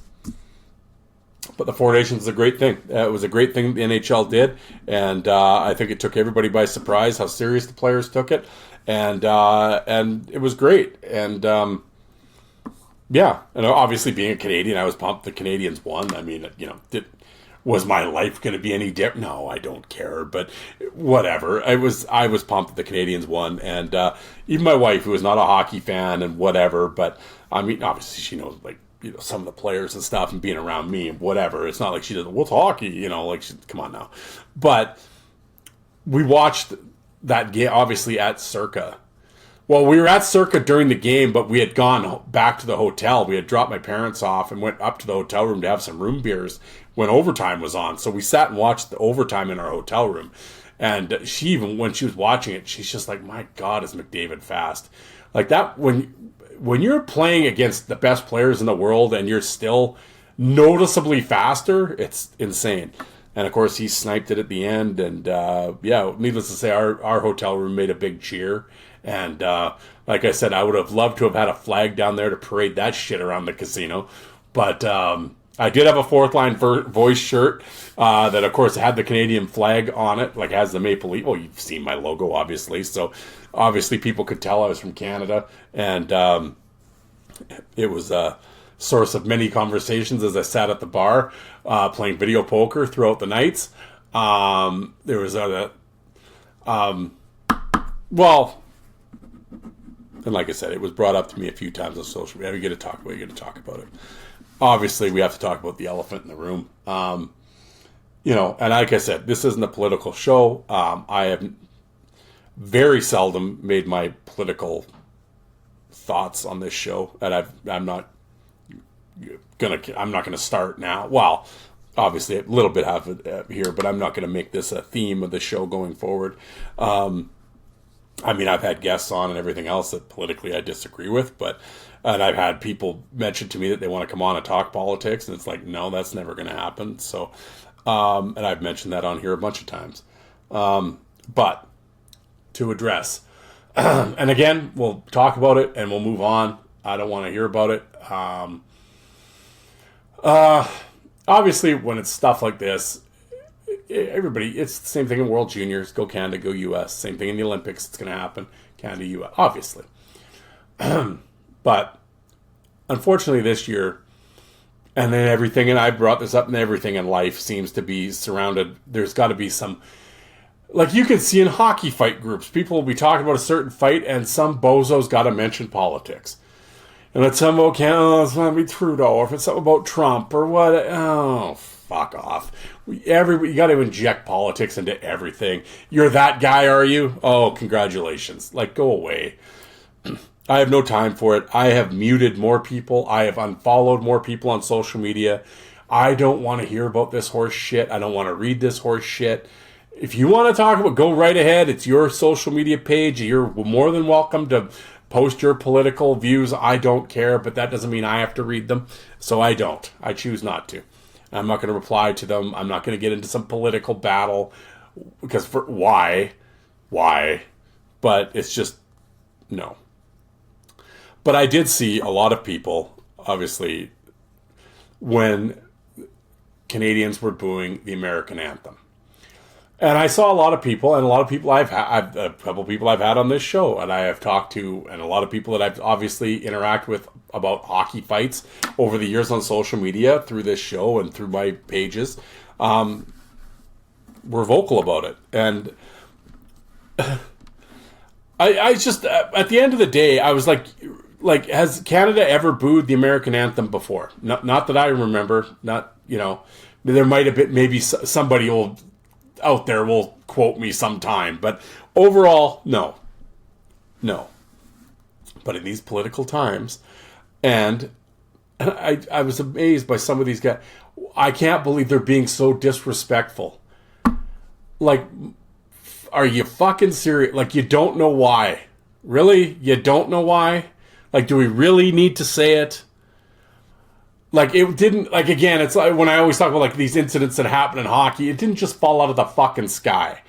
Speaker 4: But the Four Nations is a great thing. It was a great thing the NHL did, and I think it took everybody by surprise how serious the players took it, and it was great. And yeah, and obviously being a Canadian, I was pumped the Canadians won. I mean, was my life going to be any different? No, I don't care, but whatever. I was pumped that the Canadians won, and even my wife, who was not a hockey fan and whatever, but I mean, obviously she knows some of the players and stuff and being around me and whatever. It's not like she doesn't, what's hockey? Come on now. But we watched that game, obviously, at Circa. Well, we were at Circa during the game, but we had gone back to the hotel. We had dropped my parents off and went up to the hotel room to have some room beers when overtime was on. So we sat and watched the overtime in our hotel room. And she, even when she was watching it, she's just like, my God, is McDavid fast. Like that, when you're playing against the best players in the world and you're still noticeably faster, it's insane. And of course, he sniped it at the end. And yeah, needless to say, our hotel room made a big cheer. And like I said, I would have loved to have had a flag down there to parade that shit around the casino. But I did have a Fourth Line Voice shirt that, of course, had the Canadian flag on it, like has the Maple Leaf. Well, you've seen my logo, obviously. So obviously people could tell I was from Canada. And it was a source of many conversations as I sat at the bar playing video poker throughout the nights. There was and like I said, it was brought up to me a few times on social media. You got to talk about it. Obviously, we have to talk about the elephant in the room. And like I said, this isn't a political show. I have very seldom made my political thoughts on this show, and I'm not gonna start now. Well, obviously a little bit have it here, but I'm not gonna make this a theme of the show going forward. I mean, I've had guests on and everything else that politically I disagree with, and I've had people mention to me that they want to come on and talk politics, and it's like, no, that's never going to happen. So, and I've mentioned that on here a bunch of times. But to address, and again, we'll talk about it and we'll move on. I don't want to hear about it. Obviously, when it's stuff like this, everybody, it's the same thing in World Juniors. Go Canada, go U.S. Same thing in the Olympics. It's going to happen. Canada, U.S. Obviously. But unfortunately this year, and then everything, and I brought this up, and everything in life seems to be surrounded. There's got to be some, like you can see in hockey fight groups, people will be talking about a certain fight, and some bozo's got to mention politics. And it's something about Canada, it's going to be Trudeau, or if it's something about Trump, or what, oh, fuck off. You got to inject politics into everything. You're that guy, are you? Oh, congratulations. Like, go away. I have no time for it. I have muted more people. I have unfollowed more people on social media. I don't want to hear about this horse shit. I don't want to read this horse shit. If you want to talk about, go right ahead. It's your social media page. You're more than welcome to post your political views. I don't care, but that doesn't mean I have to read them. So I don't. I choose not to. I'm not going to reply to them. I'm not going to get into some political battle because why? But it's just, no. But I did see a lot of people, obviously, when Canadians were booing the American anthem. And I saw a lot of people, and a lot of people a couple people I've had on this show, and I have talked to, and a lot of people that I've obviously interacted with about hockey fights over the years on social media through this show and through my pages, were vocal about it. And I just, at the end of the day, I was like, has Canada ever booed the American anthem before? Not that I remember. Not, there might have been, maybe somebody out there will quote me sometime. But overall, no. But in these political times, and I was amazed by some of these guys. I can't believe they're being so disrespectful. Like, are you fucking serious? Like, you don't know why. Really? You don't know why? Like, do we really need to say it? Like, it didn't, like, again, it's like when I always talk about, like, these incidents that happen in hockey, it didn't just fall out of the fucking sky.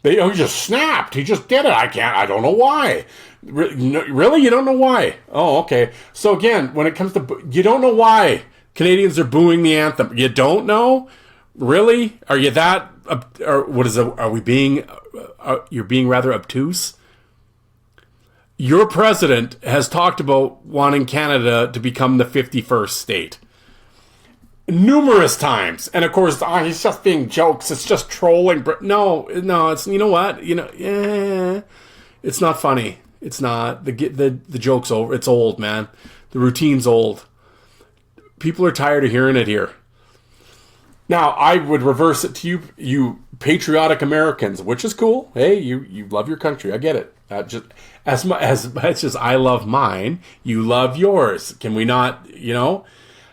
Speaker 4: He just snapped. He just did it. I don't know why. Really? You don't know why? Oh, okay. So, again, when it comes to, you don't know why Canadians are booing the anthem. You don't know? Really? Are you that, or what is it, are we being, you're being rather obtuse? Your president has talked about wanting Canada to become the 51st state. Numerous times. And of course, he's just being jokes. It's just trolling. No, it's, you know what? It's not funny. It's not. The joke's over. It's old, man. The routine's old. People are tired of hearing it here. Now, I would reverse it to you patriotic Americans, which is cool. Hey, you love your country. I get it. Just as much as I love mine, you love yours. Can we not,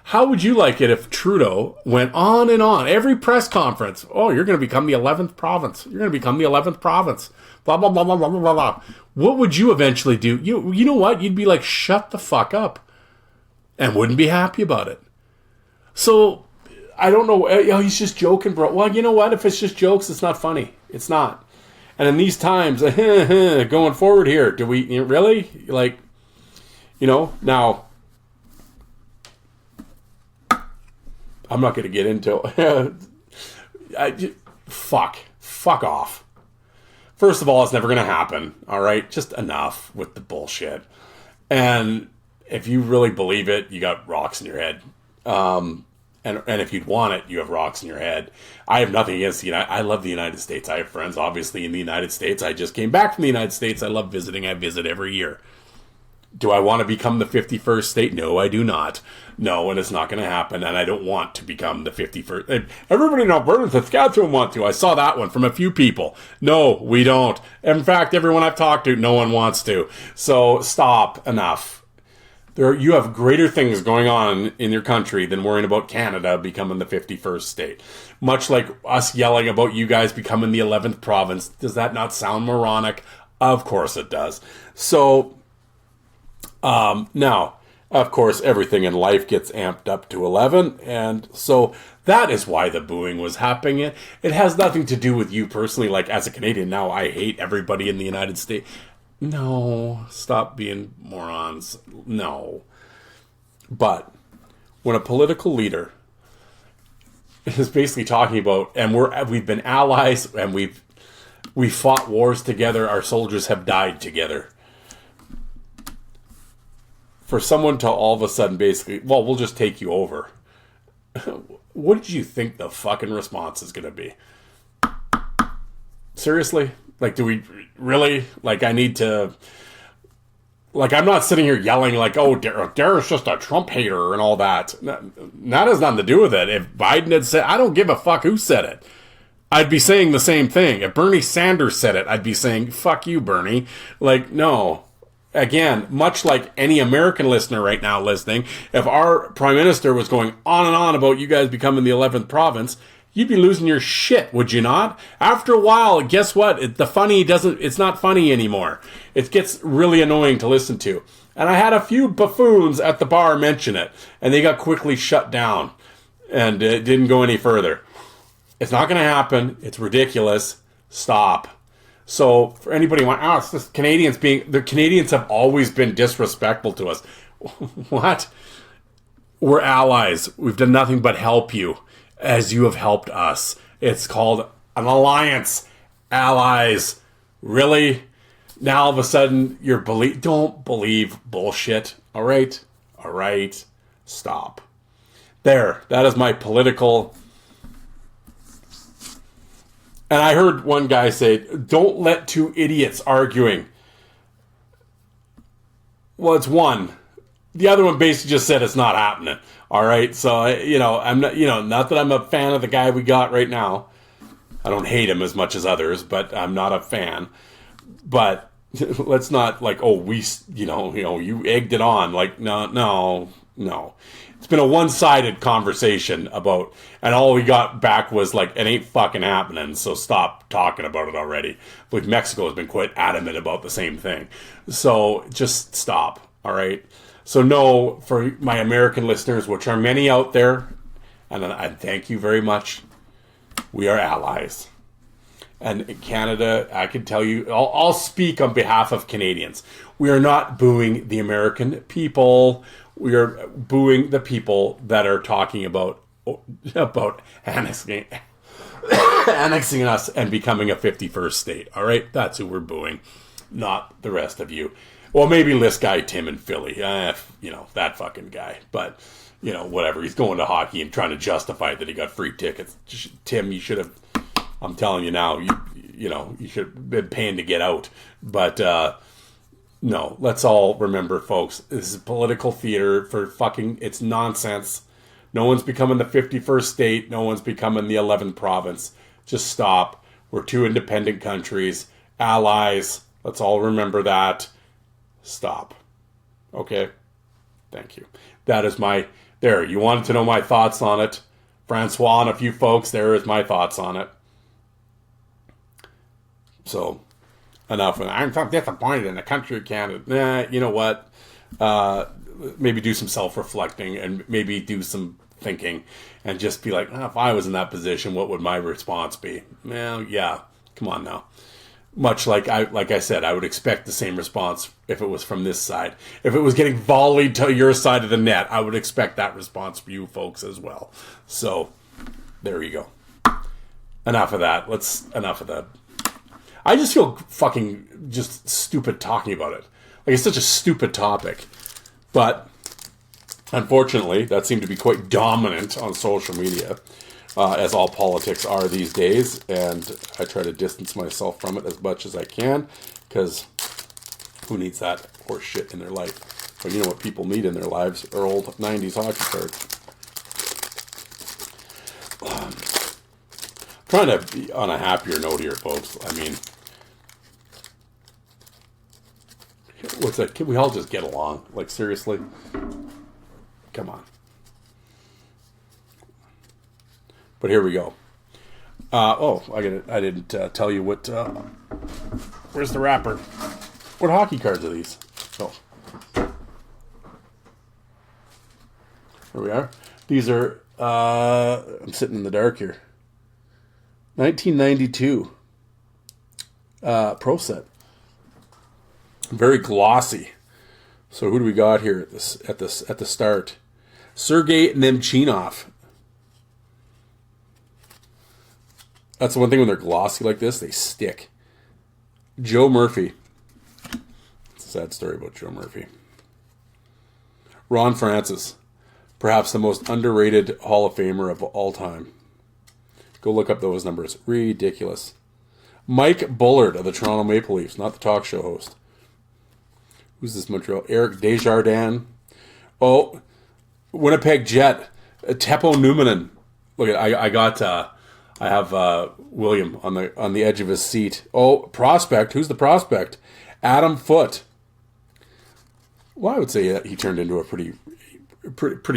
Speaker 4: How would you like it if Trudeau went on and on, every press conference, oh, you're going to become the 11th province. You're going to become the 11th province. Blah, blah, blah, blah, blah, blah, blah. What would you eventually do? You know what? You'd be like, shut the fuck up. And wouldn't be happy about it. So, I don't know. He's just joking, bro. Well, you know what? If it's just jokes, it's not funny. It's not. And in these times, going forward here, do we really? Like, now, I'm not going to get into fuck off. First of all, it's never going to happen, all right? Just enough with the bullshit. And if you really believe it, you got rocks in your head. And if you'd want it, you have rocks in your head. I have nothing against the United. I love the United States. I have friends, obviously, in the United States. I just came back from the United States. I love visiting. I visit every year. Do I want to become the 51st state? No, I do not. No, and it's not going to happen. And I don't want to become the 51st. Everybody in Alberta and Saskatchewan want to. I saw that one from a few people. No, we don't. In fact, everyone I've talked to, no one wants to. So stop. Enough. You have greater things going on in your country than worrying about Canada becoming the 51st state. Much like us yelling about you guys becoming the 11th province. Does that not sound moronic? Of course it does. So, now, of course, everything in life gets amped up to 11. And so that is why the booing was happening. It has nothing to do with you personally. Like, as a Canadian now, I hate everybody in the United States. No, stop being morons. No. But when a political leader is basically talking about, and we've been allies, and we fought wars together. Our soldiers have died together. For someone to all of a sudden basically, well, we'll just take you over. What did you think the fucking response is going to be? Seriously? Like, do we really? Like, I need to... Like, I'm not sitting here yelling like, oh, Derek's just a Trump hater and all that. That has nothing to do with it. If Biden had said... I don't give a fuck who said it. I'd be saying the same thing. If Bernie Sanders said it, I'd be saying, fuck you, Bernie. Like, no. Again, much like any American listener right now listening, if our prime minister was going on and on about you guys becoming the 11th province, you'd be losing your shit, would you not? After a while, guess what? It's not funny anymore. It gets really annoying to listen to. And I had a few buffoons at the bar mention it, and they got quickly shut down, and it didn't go any further. It's not going to happen. It's ridiculous. Stop. So for anybody who wants, it's just the Canadians have always been disrespectful to us. What? We're allies. We've done nothing but help you as you have helped us. It's called an alliance. Allies. Really? Now all of a sudden don't believe bullshit. All right? All right. Stop. There. That is my political... And I heard one guy say, don't let two idiots arguing. Well, it's one. The other one basically just said it's not happening. All right. So, I'm not, not that I'm a fan of the guy we got right now. I don't hate him as much as others, but I'm not a fan. But let's not like, oh, you egged it on. Like, no. It's been a one-sided conversation about, and all we got back was like, it ain't fucking happening, so stop talking about it already. Like, Mexico has been quite adamant about the same thing. So just stop, all right? So no, for my American listeners, which are many out there, and I thank you very much, we are allies. And in Canada, I can tell you, I'll speak on behalf of Canadians. We are not booing the American people. We are booing the people that are talking about annexing us and becoming a 51st state. All right? That's who we're booing, not the rest of you. Well, maybe list guy Tim in Philly. That fucking guy. But, whatever. He's going to hockey and trying to justify that he got free tickets. Tim, you should have... I'm telling you now, you should have been paying to get out. But... no, let's all remember, folks, this is political theater for fucking, it's nonsense. No one's becoming the 51st state. No one's becoming the 11th province. Just stop. We're two independent countries. Allies. Let's all remember that. Stop. Okay? Thank you. That is there, you wanted to know my thoughts on it. Francois and a few folks, there is my thoughts on it. So... enough. I'm so disappointed in the country of Canada. Nah, you know what? Maybe do some self-reflecting and maybe do some thinking and just be like, if I was in that position, what would my response be? Well, yeah, come on now. Much like I said, I would expect the same response if it was from this side. If it was getting volleyed to your side of the net, I would expect that response from you folks as well. So, there you go. Enough of that. Enough of that. I just feel fucking just stupid talking about it. Like, it's such a stupid topic. But, unfortunately, that seemed to be quite dominant on social media, as all politics are these days. And I try to distance myself from it as much as I can, because who needs that horse shit in their life? But you know what people need in their lives are old 90s hockey cards. Trying to be on a happier note here, folks. I mean, what's that? Can we all just get along? Like, seriously? Come on. But here we go. I didn't tell you what. Where's the wrapper? What hockey cards are these? Oh, here we are. These are. I'm sitting in the dark here. 1992 Pro Set. Very glossy. So who do we got here at the start? Sergei Nemchinov. That's the one thing when they're glossy like this, they stick. Joe Murphy. It's a sad story about Joe Murphy. Ron Francis. Perhaps the most underrated Hall of Famer of all time. Go look up those numbers. Ridiculous. Mike Bullard of the Toronto Maple Leafs, not the talk show host. Who's this Montreal? Eric Desjardins. Oh, Winnipeg Jet. Teppo Numminen. Look at I have William on the edge of his seat. Oh, prospect. Who's the prospect? Adam Foote. Well, I would say that he turned into a pretty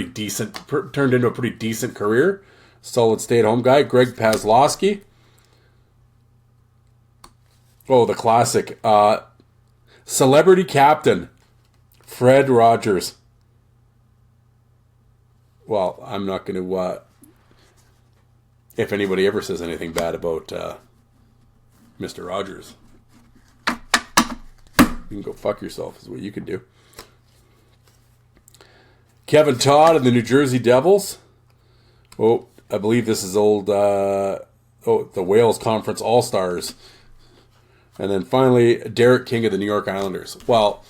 Speaker 4: decent career. Solid stay-at-home guy. Greg Paslowski. Oh, the classic. Celebrity captain. Fred Rogers. Well, I'm not going to... if anybody ever says anything bad about Mr. Rogers, you can go fuck yourself is what you can do. Kevin Todd and the New Jersey Devils. Oh, I believe this is old... the Wales Conference All-Stars. And then finally, Derek King of the New York Islanders. Well,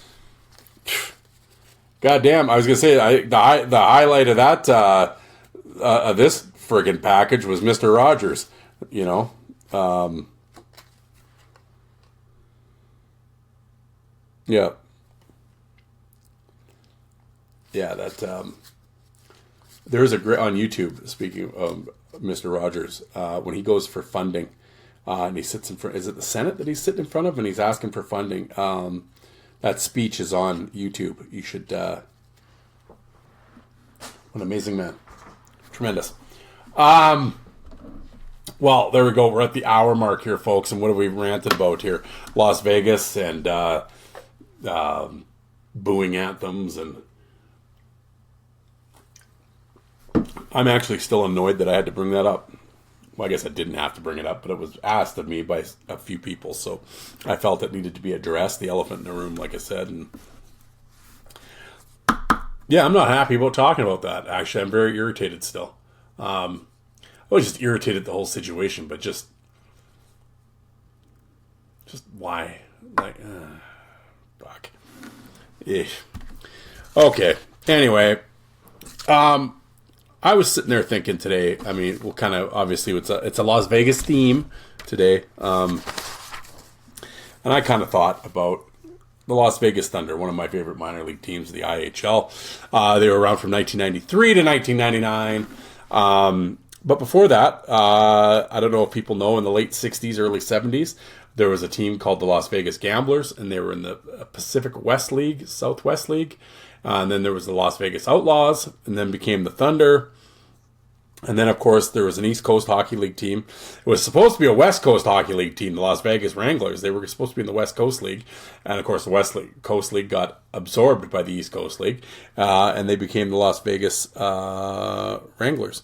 Speaker 4: goddamn, I was going to say, the highlight of that, this friggin' package was Mr. Rogers, you know. Yeah. Yeah, that, there's a great, on YouTube, speaking of Mr. Rogers, when he goes for funding, and he sits in front, is it the Senate that he's sitting in front of, and he's asking for funding, that speech is on YouTube. You should, what an amazing man. Tremendous. Well, there we go. We're at the hour mark here, folks. And what have we ranted about here? Las Vegas and booing anthems. And I'm actually still annoyed that I had to bring that up. Well, I guess I didn't have to bring it up, but it was asked of me by a few people. So I felt it needed to be addressed. The elephant in the room, like I said. And yeah, I'm not happy about talking about that. Actually, I'm very irritated still. I was just irritated at the whole situation, but just why? Like, fuck. Eesh. Okay. Anyway, I was sitting there thinking today. I mean, we'll kind of obviously it's a Las Vegas theme today, and I kind of thought about the Las Vegas Thunder, one of my favorite minor league teams, the IHL. They were around from 1993 to 1999. But before that, I don't know if people know, in the late 60s, early 70s, there was a team called the Las Vegas Gamblers, and they were in the Pacific West League, Southwest League. And then there was the Las Vegas Outlaws, and then became the Thunder. And then, of course, there was an East Coast Hockey League team. It was supposed to be a West Coast Hockey League team, the Las Vegas Wranglers. They were supposed to be in the West Coast League. And, of course, the West Coast League got absorbed by the East Coast League. And they became the Las Vegas Wranglers.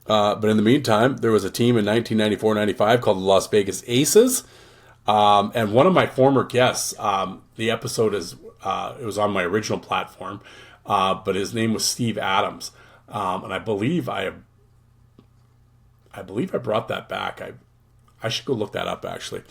Speaker 4: But in the meantime, there was a team in 1994-95 called the Las Vegas Aces. And one of my former guests, the episode is, it was on my original platform, but his name was Steve Adams. And I believe I brought that back. I should go look that up, actually.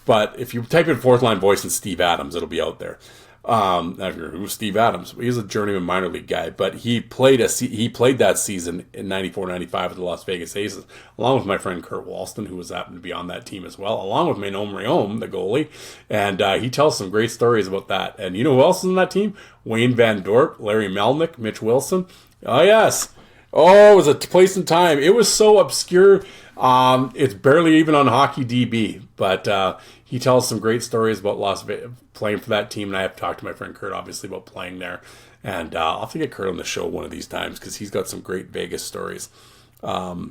Speaker 4: But if you type in Fourth Line Voice and Steve Adams, it'll be out there. Who's Steve Adams? He's a journeyman minor league guy, but he played that season in 94-95 with the Las Vegas Aces, along with my friend Kurt Walston, who was happened to be on that team as well, along with Manon Riom, the goalie, and he tells some great stories about that. And you know who else is on that team? Wayne Van Dort, Larry Melnick, Mitch Wilson. Oh yes. Oh, it was a place and time. It was so obscure. It's barely even on Hockey DB, but he tells some great stories about Las Vegas, playing for that team, and I have talked to my friend Kurt, obviously, about playing there. And I'll have to get Kurt on the show one of these times because he's got some great Vegas stories. But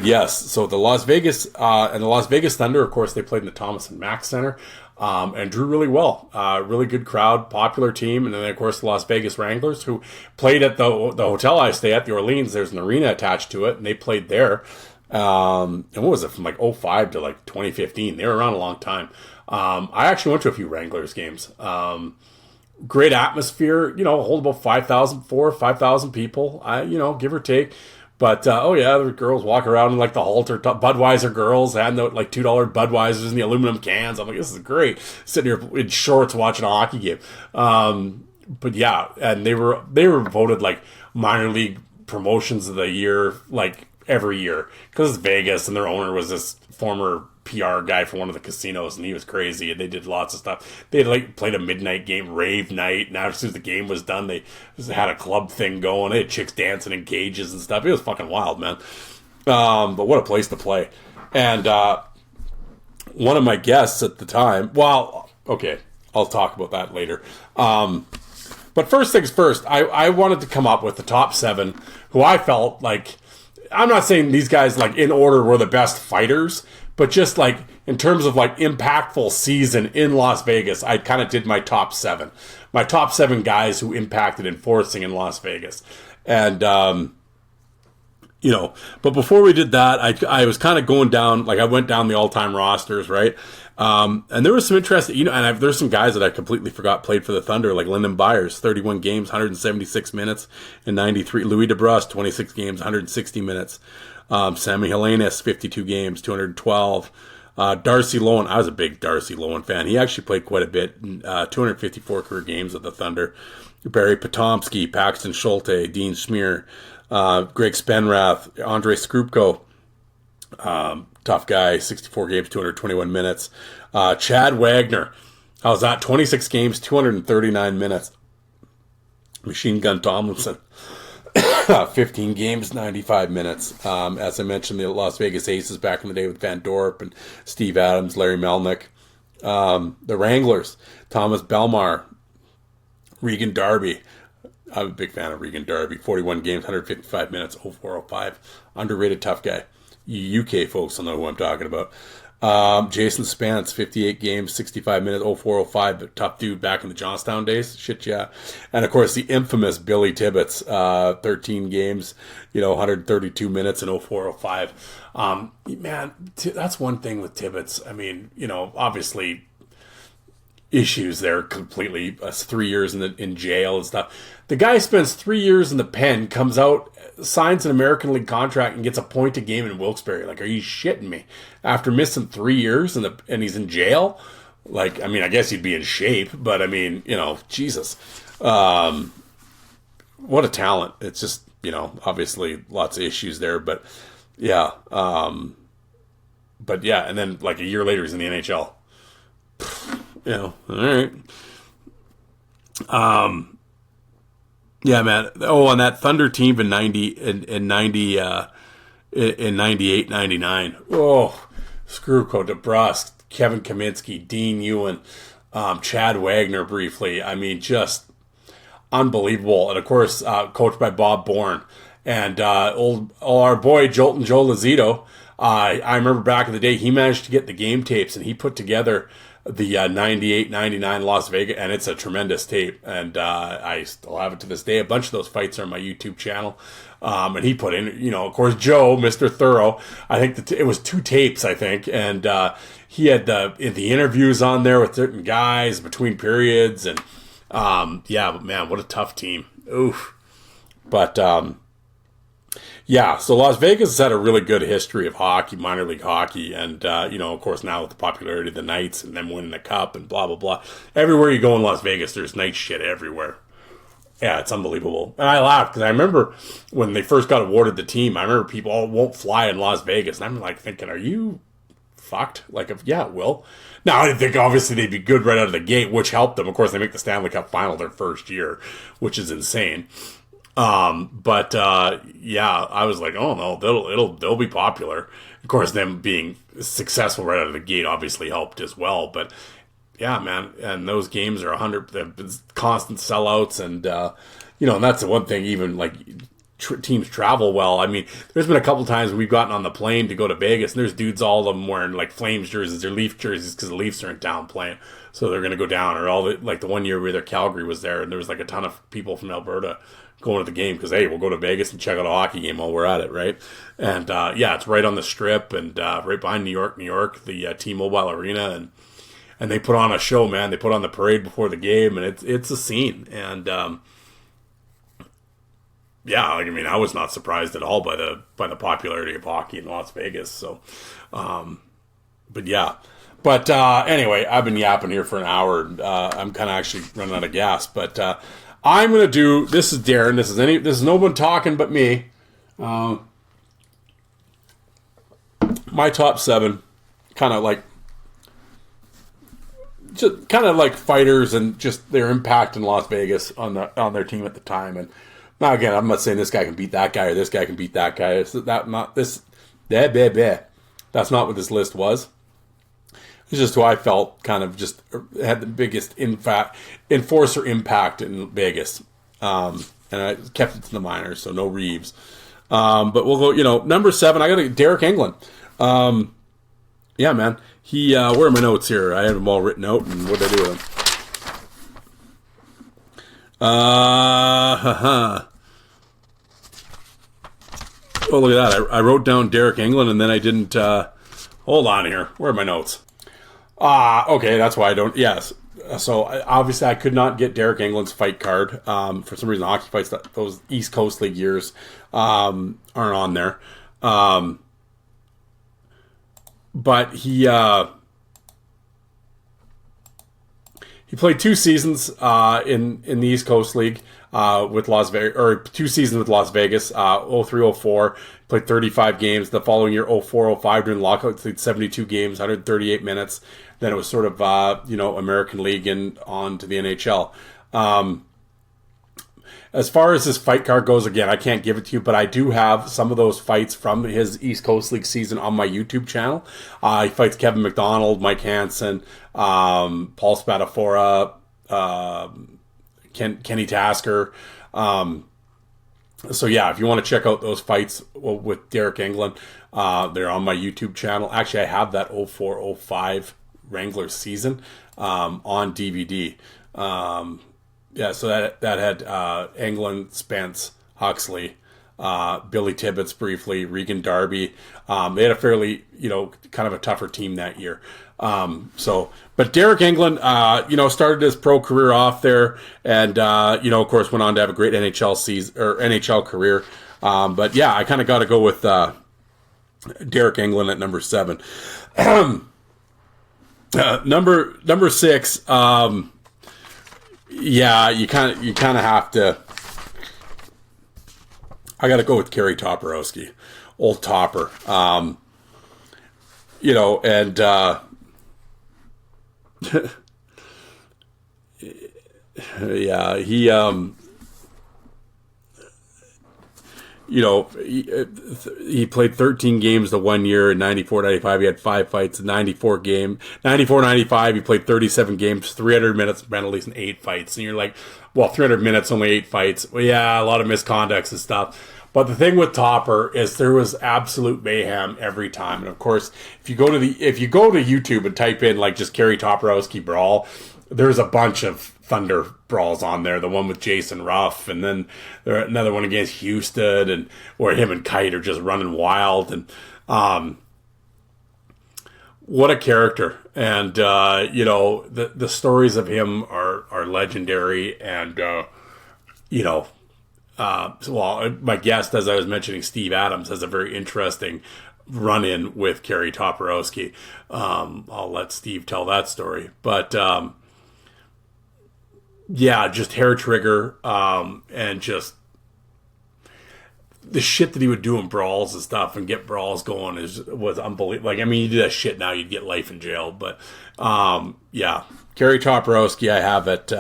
Speaker 4: yes, so the Las Vegas and the Las Vegas Thunder, of course, they played in the Thomas and Mack Center and drew really well. Really good crowd, popular team. And then, of course, the Las Vegas Wranglers, who played at the hotel I stay at, the Orleans. There's an arena attached to it, and they played there. And what was it, from like 05 to like 2015? They were around a long time. I actually went to a few Wranglers games. Great atmosphere, hold about 5,000 people, give or take. But the girls walk around in like the halter Budweiser girls and the like $2 Budweisers in the aluminum cans. I'm like, this is great. Sitting here in shorts watching a hockey game. But yeah, and they were voted like minor league promotions of the year like every year because it's Vegas and their owner was this former PR guy for one of the casinos, and he was crazy, and they did lots of stuff. They like played a midnight game, rave night, and as soon as the game was done, they just had a club thing going. They had chicks dancing in cages and stuff. It was fucking wild, man. But what a place to play. And one of my guests at the time, well, okay, I'll talk about that later. But first things first, I wanted to come up with the top 7 who I felt like, I'm not saying these guys like in order were the best fighters, but just like in terms of like impactful season in Las Vegas, I kind of did my top 7. My top 7 guys who impacted enforcing in Las Vegas. And, but before we did that, I was kind of going down, like I went down the all-time rosters, right? And there was some interesting, and there's some guys that I completely forgot played for the Thunder, like Lyndon Byers, 31 games, 176 minutes in 93. Louis DeBrusk, 26 games, 160 minutes. Sammy Helenius, 52 games, 212. Darcy Lohan, I was a big Darcy Lohan fan. He actually played quite a bit, 254 career games with the Thunder. Barry Potomsky, Paxton Schulte, Dean Smear, Greg Spenrath, Andre Skrupko, tough guy, 64 games, 221 minutes. Chad Wagner, how's that? 26 games, 239 minutes. Machine Gun Tomlinson, 15 games, 95 minutes. As I mentioned, the Las Vegas Aces back in the day with Van Dorp and Steve Adams, Larry Melnick. The Wranglers, Thomas Belmar, Regan Darby. I'm a big fan of Regan Darby. 41 games, 155 minutes, 0405. Underrated tough guy. UK folks will know who I'm talking about. Jason Spence, 58 games, 65 minutes, 0405, but tough dude back in the Johnstown days. Shit, yeah. And of course, the infamous Billy Tibbetts, 13 games, 132 minutes and 0405. Man, that's one thing with Tibbetts. I mean, obviously issues there completely. 3 years in jail and stuff. The guy spends 3 years in the pen, comes out, signs an American League contract, and gets a point a game in Wilkes-Barre. Like, are you shitting me? After missing 3 years and he's in jail? Like, I mean, I guess he'd be in shape, but I mean, Jesus. What a talent. It's just, obviously lots of issues there, but yeah. But yeah, and then like a year later he's in the NHL. All right. Yeah, man. Oh, on that Thunder team in 98, 99. Oh, Skrupko, DeBrusk, Kevin Kaminsky, Dean Ewan, Chad Wagner briefly. I mean, just unbelievable. And of course, coached by Bob Bourne. And our boy Joe Lazito. I remember back in the day, he managed to get the game tapes, and he put together the 98-99 Las Vegas, and it's a tremendous tape, and I still have it to this day. A bunch of those fights are on my YouTube channel, and he put in, of course, Joe, Mr. Thorough. I think it was 2 tapes, I think, and he had the interviews on there with certain guys between periods, and yeah, but man, what a tough team. Oof. But yeah, so Las Vegas has had a really good history of hockey, minor league hockey, and, of course, now with the popularity of the Knights and them winning the Cup and blah, blah, blah. Everywhere you go in Las Vegas, there's Knights shit everywhere. Yeah, it's unbelievable. And I laughed because I remember when they first got awarded the team, I remember people won't fly in Las Vegas. And I'm like thinking, are you fucked? Like, yeah, it will. Now, I didn't think obviously they'd be good right out of the gate, which helped them. Of course, they make the Stanley Cup final their first year, which is insane. But yeah, I was like, oh no, they'll be popular. Of course, them being successful right out of the gate obviously helped as well. But yeah, man, and those games are constant sellouts, and and that's the one thing. Even like teams travel well. I mean, there's been a couple times we've gotten on the plane to go to Vegas, and there's dudes, all of them wearing like Flames jerseys or Leaf jerseys because the Leafs are in town playing, so they're gonna go down. Or like the one year where Calgary was there, and there was like a ton of people from Alberta going to the game because, hey, we'll go to Vegas and check out a hockey game while we're at it, right? And yeah, it's right on the Strip and right behind New York, the T-Mobile Arena, and they put on a show, man. They put on the parade before the game, and it's a scene. And yeah, like, I mean, I was not surprised at all by the popularity of hockey in Las Vegas. So, but yeah. But anyway, I've been yapping here for an hour. And, I'm kind of actually running out of gas. But I'm gonna do. This is Darren. This is no one talking but me. My top 7, kind of like fighters and just their impact in Las Vegas on their team at the time. And now again, I'm not saying this guy can beat that guy or this guy can beat that guy. It's that not this. That's not what this list was. It's just who I felt kind of just had the biggest enforcer impact in Vegas. And I kept it to the minors, so no Reeves. But we'll go, number 7, I got to Derek Englund. Yeah, man. He, where are my notes here? I have them all written out, and what did I do with them? Oh, look at that. I wrote down Derek Englund, and then I didn't, hold on here. Where are my notes? Okay, that's why I don't, yes. So, obviously, I could not get Derek Englund's fight card. For some reason, hockey fights, those East Coast League years, aren't on there. But he played 2 seasons in the East Coast League with Las Vegas, or 2 seasons with Las Vegas, 03-04. Played 35 games. The following year, 04-05, during the lockout, played 72 games, 138 minutes. Then it was sort of American League and on to the NHL. As far as his fight card goes, again, I can't give it to you, but I do have some of those fights from his East Coast League season on my YouTube channel. He fights Kevin McDonald, Mike Hansen, Paul Spadafora, Kenny Tasker. So yeah, if you want to check out those fights with Derek Englund, they're on my YouTube channel. Actually, I have that 04-05 Wranglers season on DVD. Yeah, so that had Englund, Spence, Huxley, Billy Tibbetts briefly, Regan Darby. They had a fairly, kind of a tougher team that year. But Derek Englund, started his pro career off there, and of course went on to have a great NHL season or NHL career. But yeah, I kind of got to go with Derek Englund at number 7. Number 6. Yeah, you kind of have to. I got to go with Kerry Toporowski, old Topper. And yeah, he he played 13 games the 1 year in 94-95. He had 5 fights in 94-95. He played 37 games, 300 minutes of penalties, and 8 fights. And you're like, well, 300 minutes, only 8 fights. Well, yeah, a lot of misconducts and stuff. But the thing with Topper is there was absolute mayhem every time. And of course, if you go to YouTube and type in like just Kerry Toporowski brawl, there's a bunch of Thunder brawls on there. The one with Jason Ruff, and then another one against Houston, and where him and Kite are just running wild. And what a character! And the stories of him are legendary. And my guest, as I was mentioning, Steve Adams, has a very interesting run-in with Kerry Toporowski. I'll let Steve tell that story, but. Yeah, just hair trigger, and just the shit that he would do in brawls and stuff and get brawls going was unbelievable. Like, I mean, you do that shit now, you'd get life in jail. But yeah, Kerry Toporowski, I have at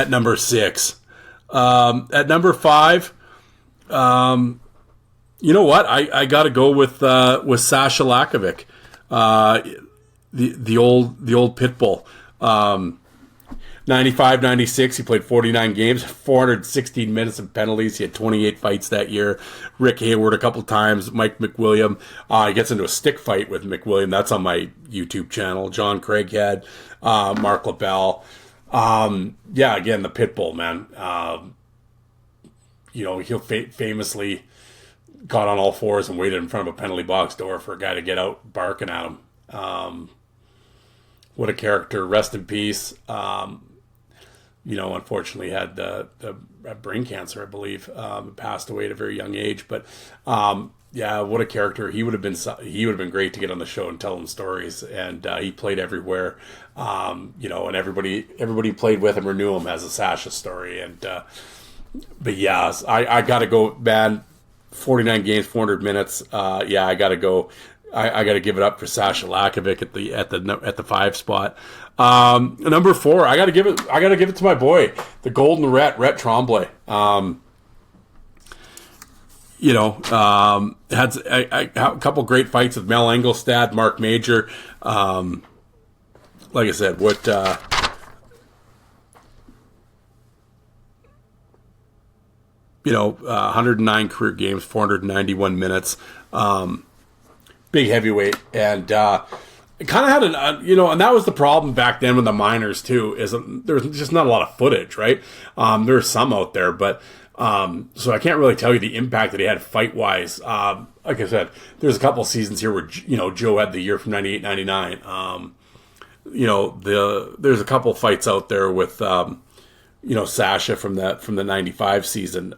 Speaker 4: number 6. At number 5, you know what? I got to go with Sasha Lakovic, the old pit bull. 95-96, he played 49 games, 416 minutes of penalties. He had 28 fights that year. Rick Hayward a couple times. Mike McWilliam. He gets into a stick fight with McWilliam. That's on my YouTube channel. John Craighead, Mark LaBelle. Yeah, again, the Pitbull, man. He famously got on all fours and waited in front of a penalty box door for a guy to get out barking at him. What a character. Rest in peace. unfortunately had the brain cancer, I believe, passed away at a very young age. But yeah, what a character. He would have been great to get on the show and tell him stories. And he played everywhere, and everybody who played with him or knew him has a Sasha story. And but yeah, I got to go, man. 49 games, 400 minutes. Yeah, I got to go. I got to give it up for Sasha Lakovic at the 5 spot. Number 4, I got to give it to my boy, the Golden Rhett Tremblay. Had a couple great fights with Mel Engelstad, Mark Major. Like I said, 109 career games, 491 minutes. Big heavyweight, and kind of had and that was the problem back then with the minors too, is there was just not a lot of footage, right? There's some out there, but so I can't really tell you the impact that he had fight wise. Like I said, there's a couple of seasons here where Joe had the year from 98, 99. There's a couple of fights out there with Sasha from the 95 season.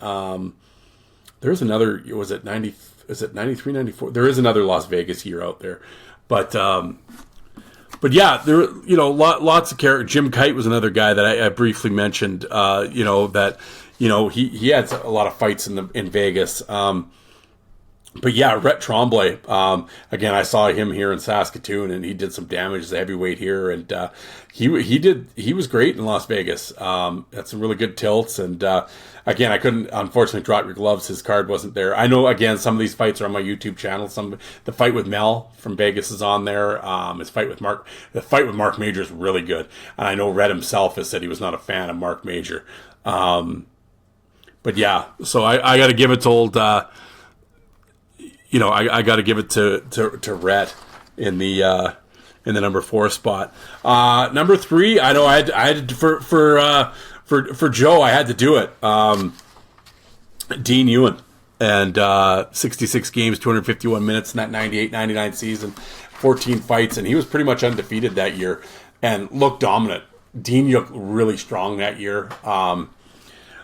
Speaker 4: There's another, was it 90? Is it 93, 94? There is another Las Vegas year out there. But yeah, there, lots of characters. Jim Kite was another guy that I briefly mentioned, that, he had a lot of fights in Vegas. But yeah, Rhett Tremblay, again, I saw him here in Saskatoon, and he did some damage as a heavyweight here, and he was great in Las Vegas. Had some really good tilts, and again, I couldn't unfortunately drop your gloves. His card wasn't there. I know, again, some of these fights are on my YouTube channel. The fight with Mel from Vegas is on there. The fight with Mark Major is really good, and I know Rhett himself has said he was not a fan of Mark Major. But yeah, so I got to give it to old. I got to give it to Rhett in the number 4 spot. Number 3, I know I had for Joe, I had to do it. Dean Ewan, and 66 games, 251 minutes in that 98-99 season, 14 fights, and he was pretty much undefeated that year and looked dominant. Dean looked really strong that year.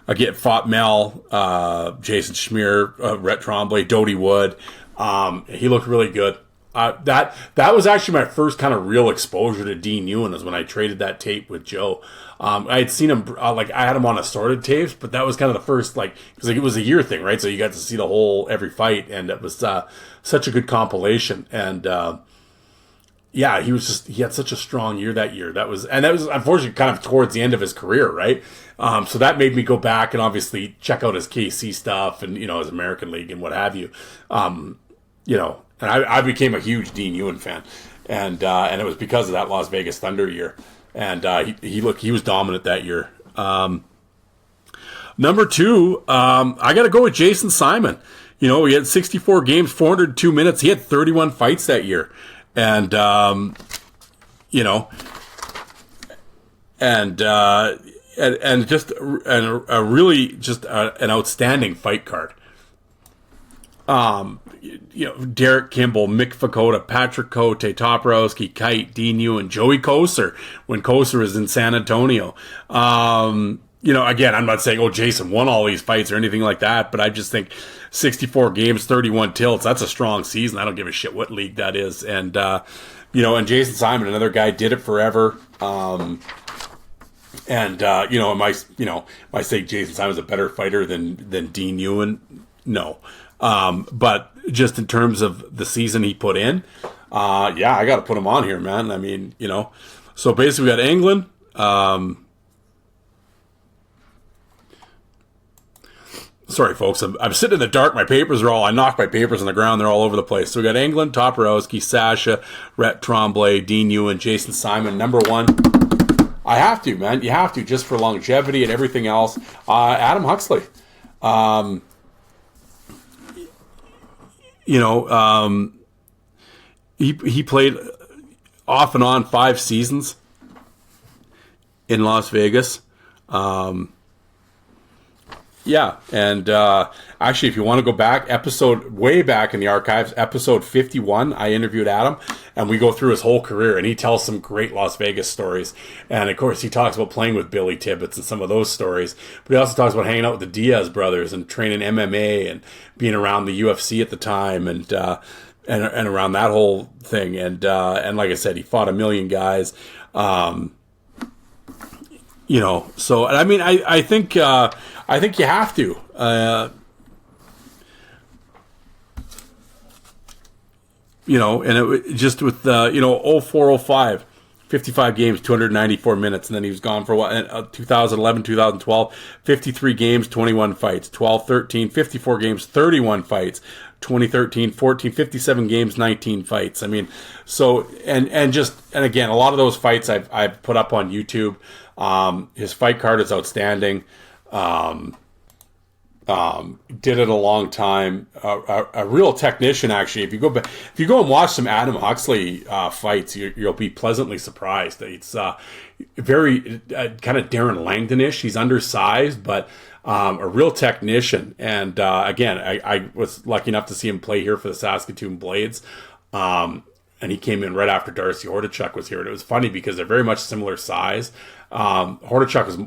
Speaker 4: Again, fought Mel, Jason Schmier, Rhett Tremblay, Dodie Wood. He looked really good. That was actually my first kind of real exposure to Dean Ewan, is when I traded that tape with Joe. I had seen him, I had him on assorted tapes, but that was kind of the first, because it was a year thing, right? So you got to see every fight, and it was such a good compilation. And yeah, he had such a strong year that year. That was unfortunately kind of towards the end of his career, right? So that made me go back and obviously check out his KC stuff and, his American League and what have you. And I became a huge Dean Ewan fan, and it was because of that Las Vegas Thunder year. And he was dominant that year. Number 2, I got to go with Jason Simon. He had 64 games, 402 minutes. He had 31 fights that year, and just a really just an outstanding fight card. Derek Kimball, Mick Fakota, Patrick Cote, Toporowski, Kite, Dean Ewan, Joey Koser, when Koser was in San Antonio. Again, I'm not saying, Jason won all these fights or anything like that, but I just think 64 games, 31 tilts, that's a strong season. I don't give a shit what league that is. And, and Jason Simon, another guy, did it forever. Am I say Jason Simon's a better fighter than Dean Ewan? No. But just in terms of the season he put in, yeah, I got to put him on here, man. I mean, so basically we got England. Sorry, folks, I'm sitting in the dark. My papers I knocked my papers on the ground. They're all over the place. So we got England, Toporowski, Sasha, Rhett Tremblay, Dean Ewan, Jason Simon. Number 1. I have to, man. You have to, just for longevity and everything else. Adam Huxley. He played off and on 5 seasons in Las Vegas. Yeah, and actually, if you want to go back, way back in the archives, episode 51, I interviewed Adam, and we go through his whole career, and he tells some great Las Vegas stories. And of course, he talks about playing with Billy Tibbetts and some of those stories, but he also talks about hanging out with the Diaz brothers and training MMA and being around the UFC at the time, and around that whole thing. And like I said, he fought a million guys. So I mean, I think you have to. And it just with 0405, 55 games, 294 minutes, and then he was gone for a while. 2011, 2012, 53 games, 21 fights. 12, 13, 54 games, 31 fights. 2013, 14, 57 games, 19 fights. I mean, so and again, a lot of those fights I've put up on YouTube. His fight card is outstanding. Did it a long time. A real technician, actually. If you go and watch some Adam Huxley fights, you'll be pleasantly surprised. It's very kind of Darren Langdon-ish. He's undersized, but a real technician. And again, I was lucky enough to see him play here for the Saskatoon Blades. And he came in right after Darcy Hordichuk was here. And it was funny because they're very much similar size. Hordichuk was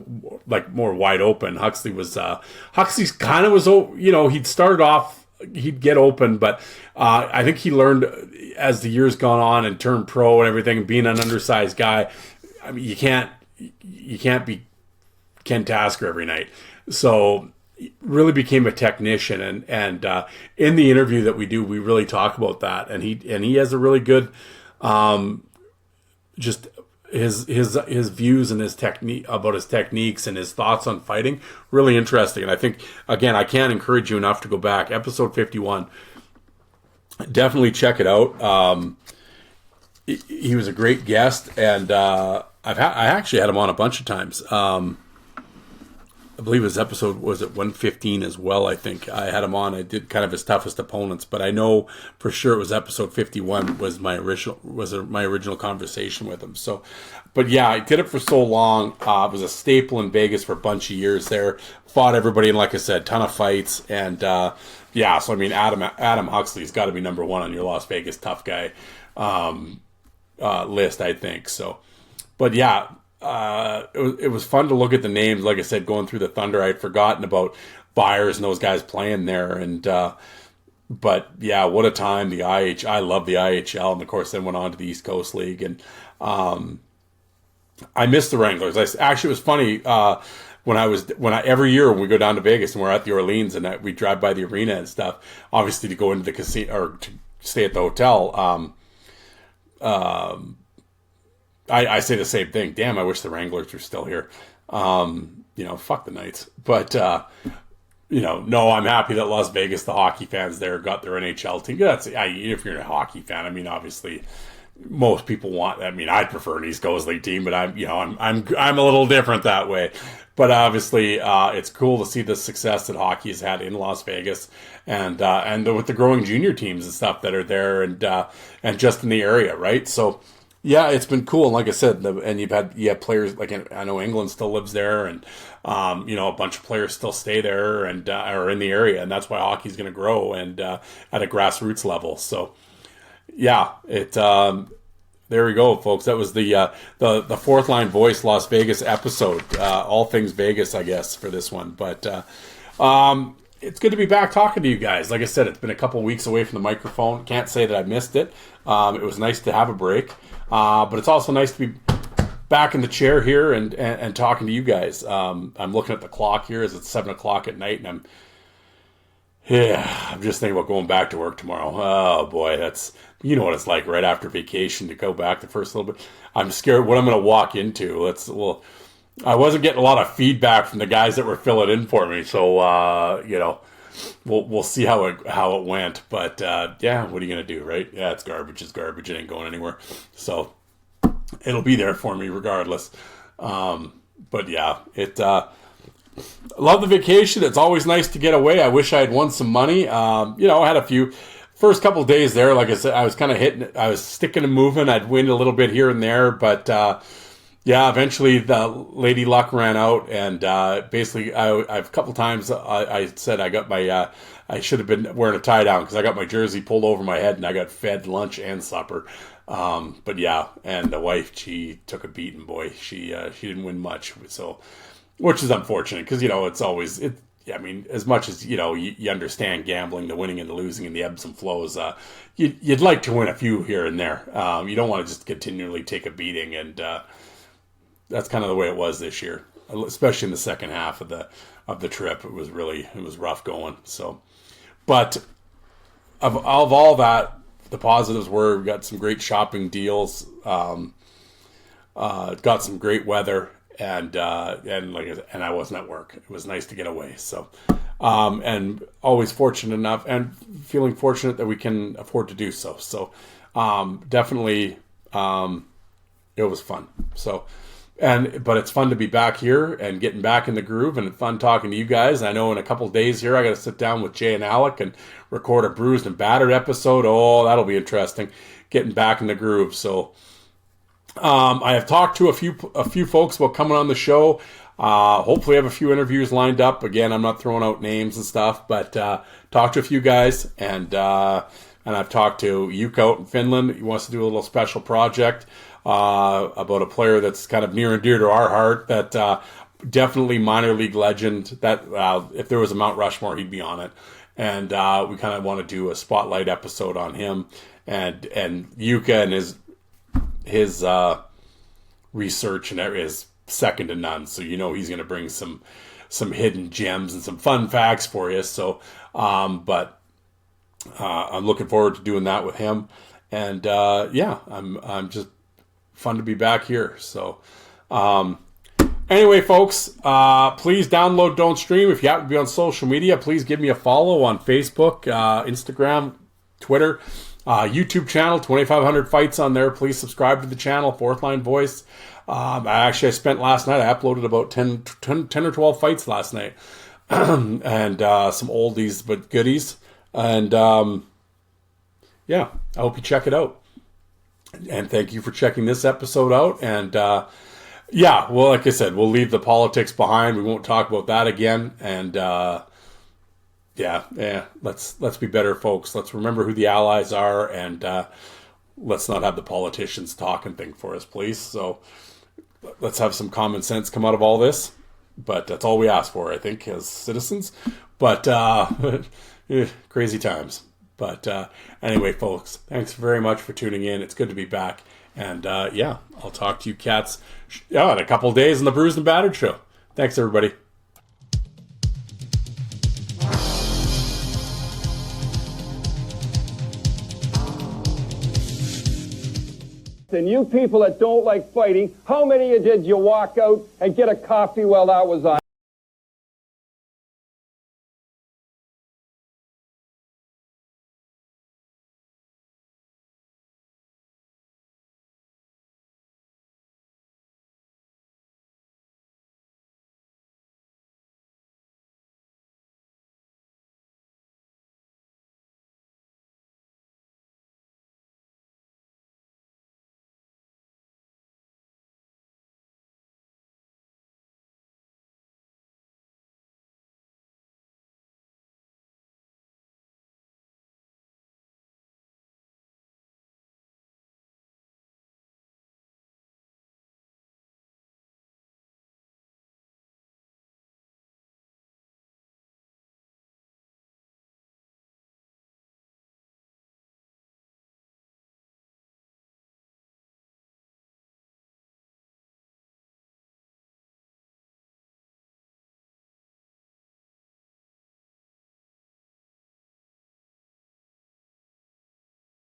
Speaker 4: like more wide open. Huxley's kind of was, he'd started off, he'd get open, but I think he learned as the years gone on and turned pro and everything, and being an undersized guy. I mean, you can't be Ken Tasker every night. So really became a technician, and in the interview that we do, we really talk about that, and he has a really good just his views and his technique about his techniques and his thoughts on fighting, really interesting. And I think, again, I can't encourage you enough to go back. Episode 51, definitely check it out. He was a great guest, and I actually had him on a bunch of times. I believe his episode was at 115 as well. I think I had him on. I did kind of his toughest opponents, but I know for sure it was episode 51 was my original conversation with him. So, but yeah, I did it for so long. It was a staple in Vegas for a bunch of years there. Fought everybody, and like I said, ton of fights. And yeah, so I mean, Adam Huxley's got to be number one on your Las Vegas tough guy list, I think. So, but yeah. It was fun to look at the names. Like I said, going through the Thunder, I'd forgotten about Byers and those guys playing there. And but yeah, what a time. I love the IHL, and of course then went on to the East Coast League. And I miss the Wranglers. Actually, it was funny when I every year when we go down to Vegas and we're at the Orleans and we drive by the arena and stuff. Obviously, to go into the casino or to stay at the hotel. I say the same thing. Damn, I wish the Wranglers were still here. Fuck the Knights. But, no, I'm happy that Las Vegas, the hockey fans there, got their NHL team. If you're a hockey fan, I mean, obviously, most people want. I mean, I'd prefer an East Coast League team, but I'm a little different that way. But obviously, it's cool to see the success that hockey has had in Las Vegas, and with the growing junior teams and stuff that are there, and just in the area, right? So. Yeah, it's been cool. And like I said, and you have players like I know England still lives there, and a bunch of players still stay there and are in the area, and that's why hockey's going to grow and at a grassroots level. So, yeah, there we go, folks. That was the Fourth Line Voice Las Vegas episode, all things Vegas, I guess, for this one. But it's good to be back talking to you guys. Like I said, it's been a couple weeks away from the microphone. Can't say that I missed it. It was nice to have a break. But it's also nice to be back in the chair here and talking to you guys. I'm looking at the clock here as it's 7 o'clock at night, and I'm just thinking about going back to work tomorrow. Oh boy, that's, what it's like right after vacation to go back the first little bit. I'm scared what I'm going to walk into. I wasn't getting a lot of feedback from the guys that were filling in for me, so we'll see how it went. But yeah, what are you gonna do, right? Yeah, it's garbage. It's garbage. It ain't going anywhere. So it'll be there for me regardless. But yeah, I love the vacation. It's always nice to get away. I wish I had won some money. I had a few. First couple of days there, like I said, I was kind of hitting. I was sticking and moving. I'd win a little bit here and there, but Yeah, eventually the lady luck ran out, and basically, I've a couple times I said I got my I should have been wearing a tie down because I got my jersey pulled over my head and I got fed lunch and supper. But yeah, and the wife, she took a beating. Boy, she didn't win much, so which is unfortunate because it's always it. I mean, as much as you understand gambling, the winning and the losing, and the ebbs and flows. You'd like to win a few here and there. You don't want to just continually take a beating, and that's kind of the way it was this year, especially in the second half of the trip. It was rough going. So, but of all that, the positives were we got some great shopping deals, got some great weather, and I wasn't at work. It was nice to get away. So, and always fortunate enough and feeling fortunate that we can afford to do so. So, definitely, it was fun. So. But it's fun to be back here and getting back in the groove, and it's fun talking to you guys. I know in a couple of days here, I got to sit down with Jay and Alec and record a Bruised and Battered episode. Oh, that'll be interesting, getting back in the groove. So I have talked to a few folks about coming on the show. Hopefully I have a few interviews lined up. Again, I'm not throwing out names and stuff, but talked to a few guys, and I've talked to Yuka out in Finland. He wants to do a little special project about a player that's kind of near and dear to our heart, that definitely minor league legend, that if there was a Mount Rushmore, he'd be on it. And we kind of want to do a spotlight episode on him, and Yuka and his research and is second to none. So he's going to bring some hidden gems and some fun facts for you. So but I'm looking forward to doing that with him. And I'm just fun to be back here. So anyway, folks, please download Don't Stream. If you happen to be on social media, please give me a follow on Facebook, Instagram, Twitter, YouTube channel, 2500 Fights on there. Please subscribe to the channel, Fourth Line Voice. I spent last night, I uploaded about 10 or 12 fights last night. And some oldies but goodies. And I hope you check it out. And thank you for checking this episode out. And well, like I said, we'll leave the politics behind. We won't talk about that again. And let's be better folks. Let's remember who the allies are, and let's not have the politicians talk and think for us, please. So let's have some common sense come out of all this. But that's all we ask for, I think, as citizens. But crazy times. But anyway, folks, thanks very much for tuning in. It's good to be back. And I'll talk to you cats in a couple of days on the Bruised and Battered show. Thanks, everybody.
Speaker 6: And you people that don't like fighting, how many of you did you walk out and get a coffee while that was on?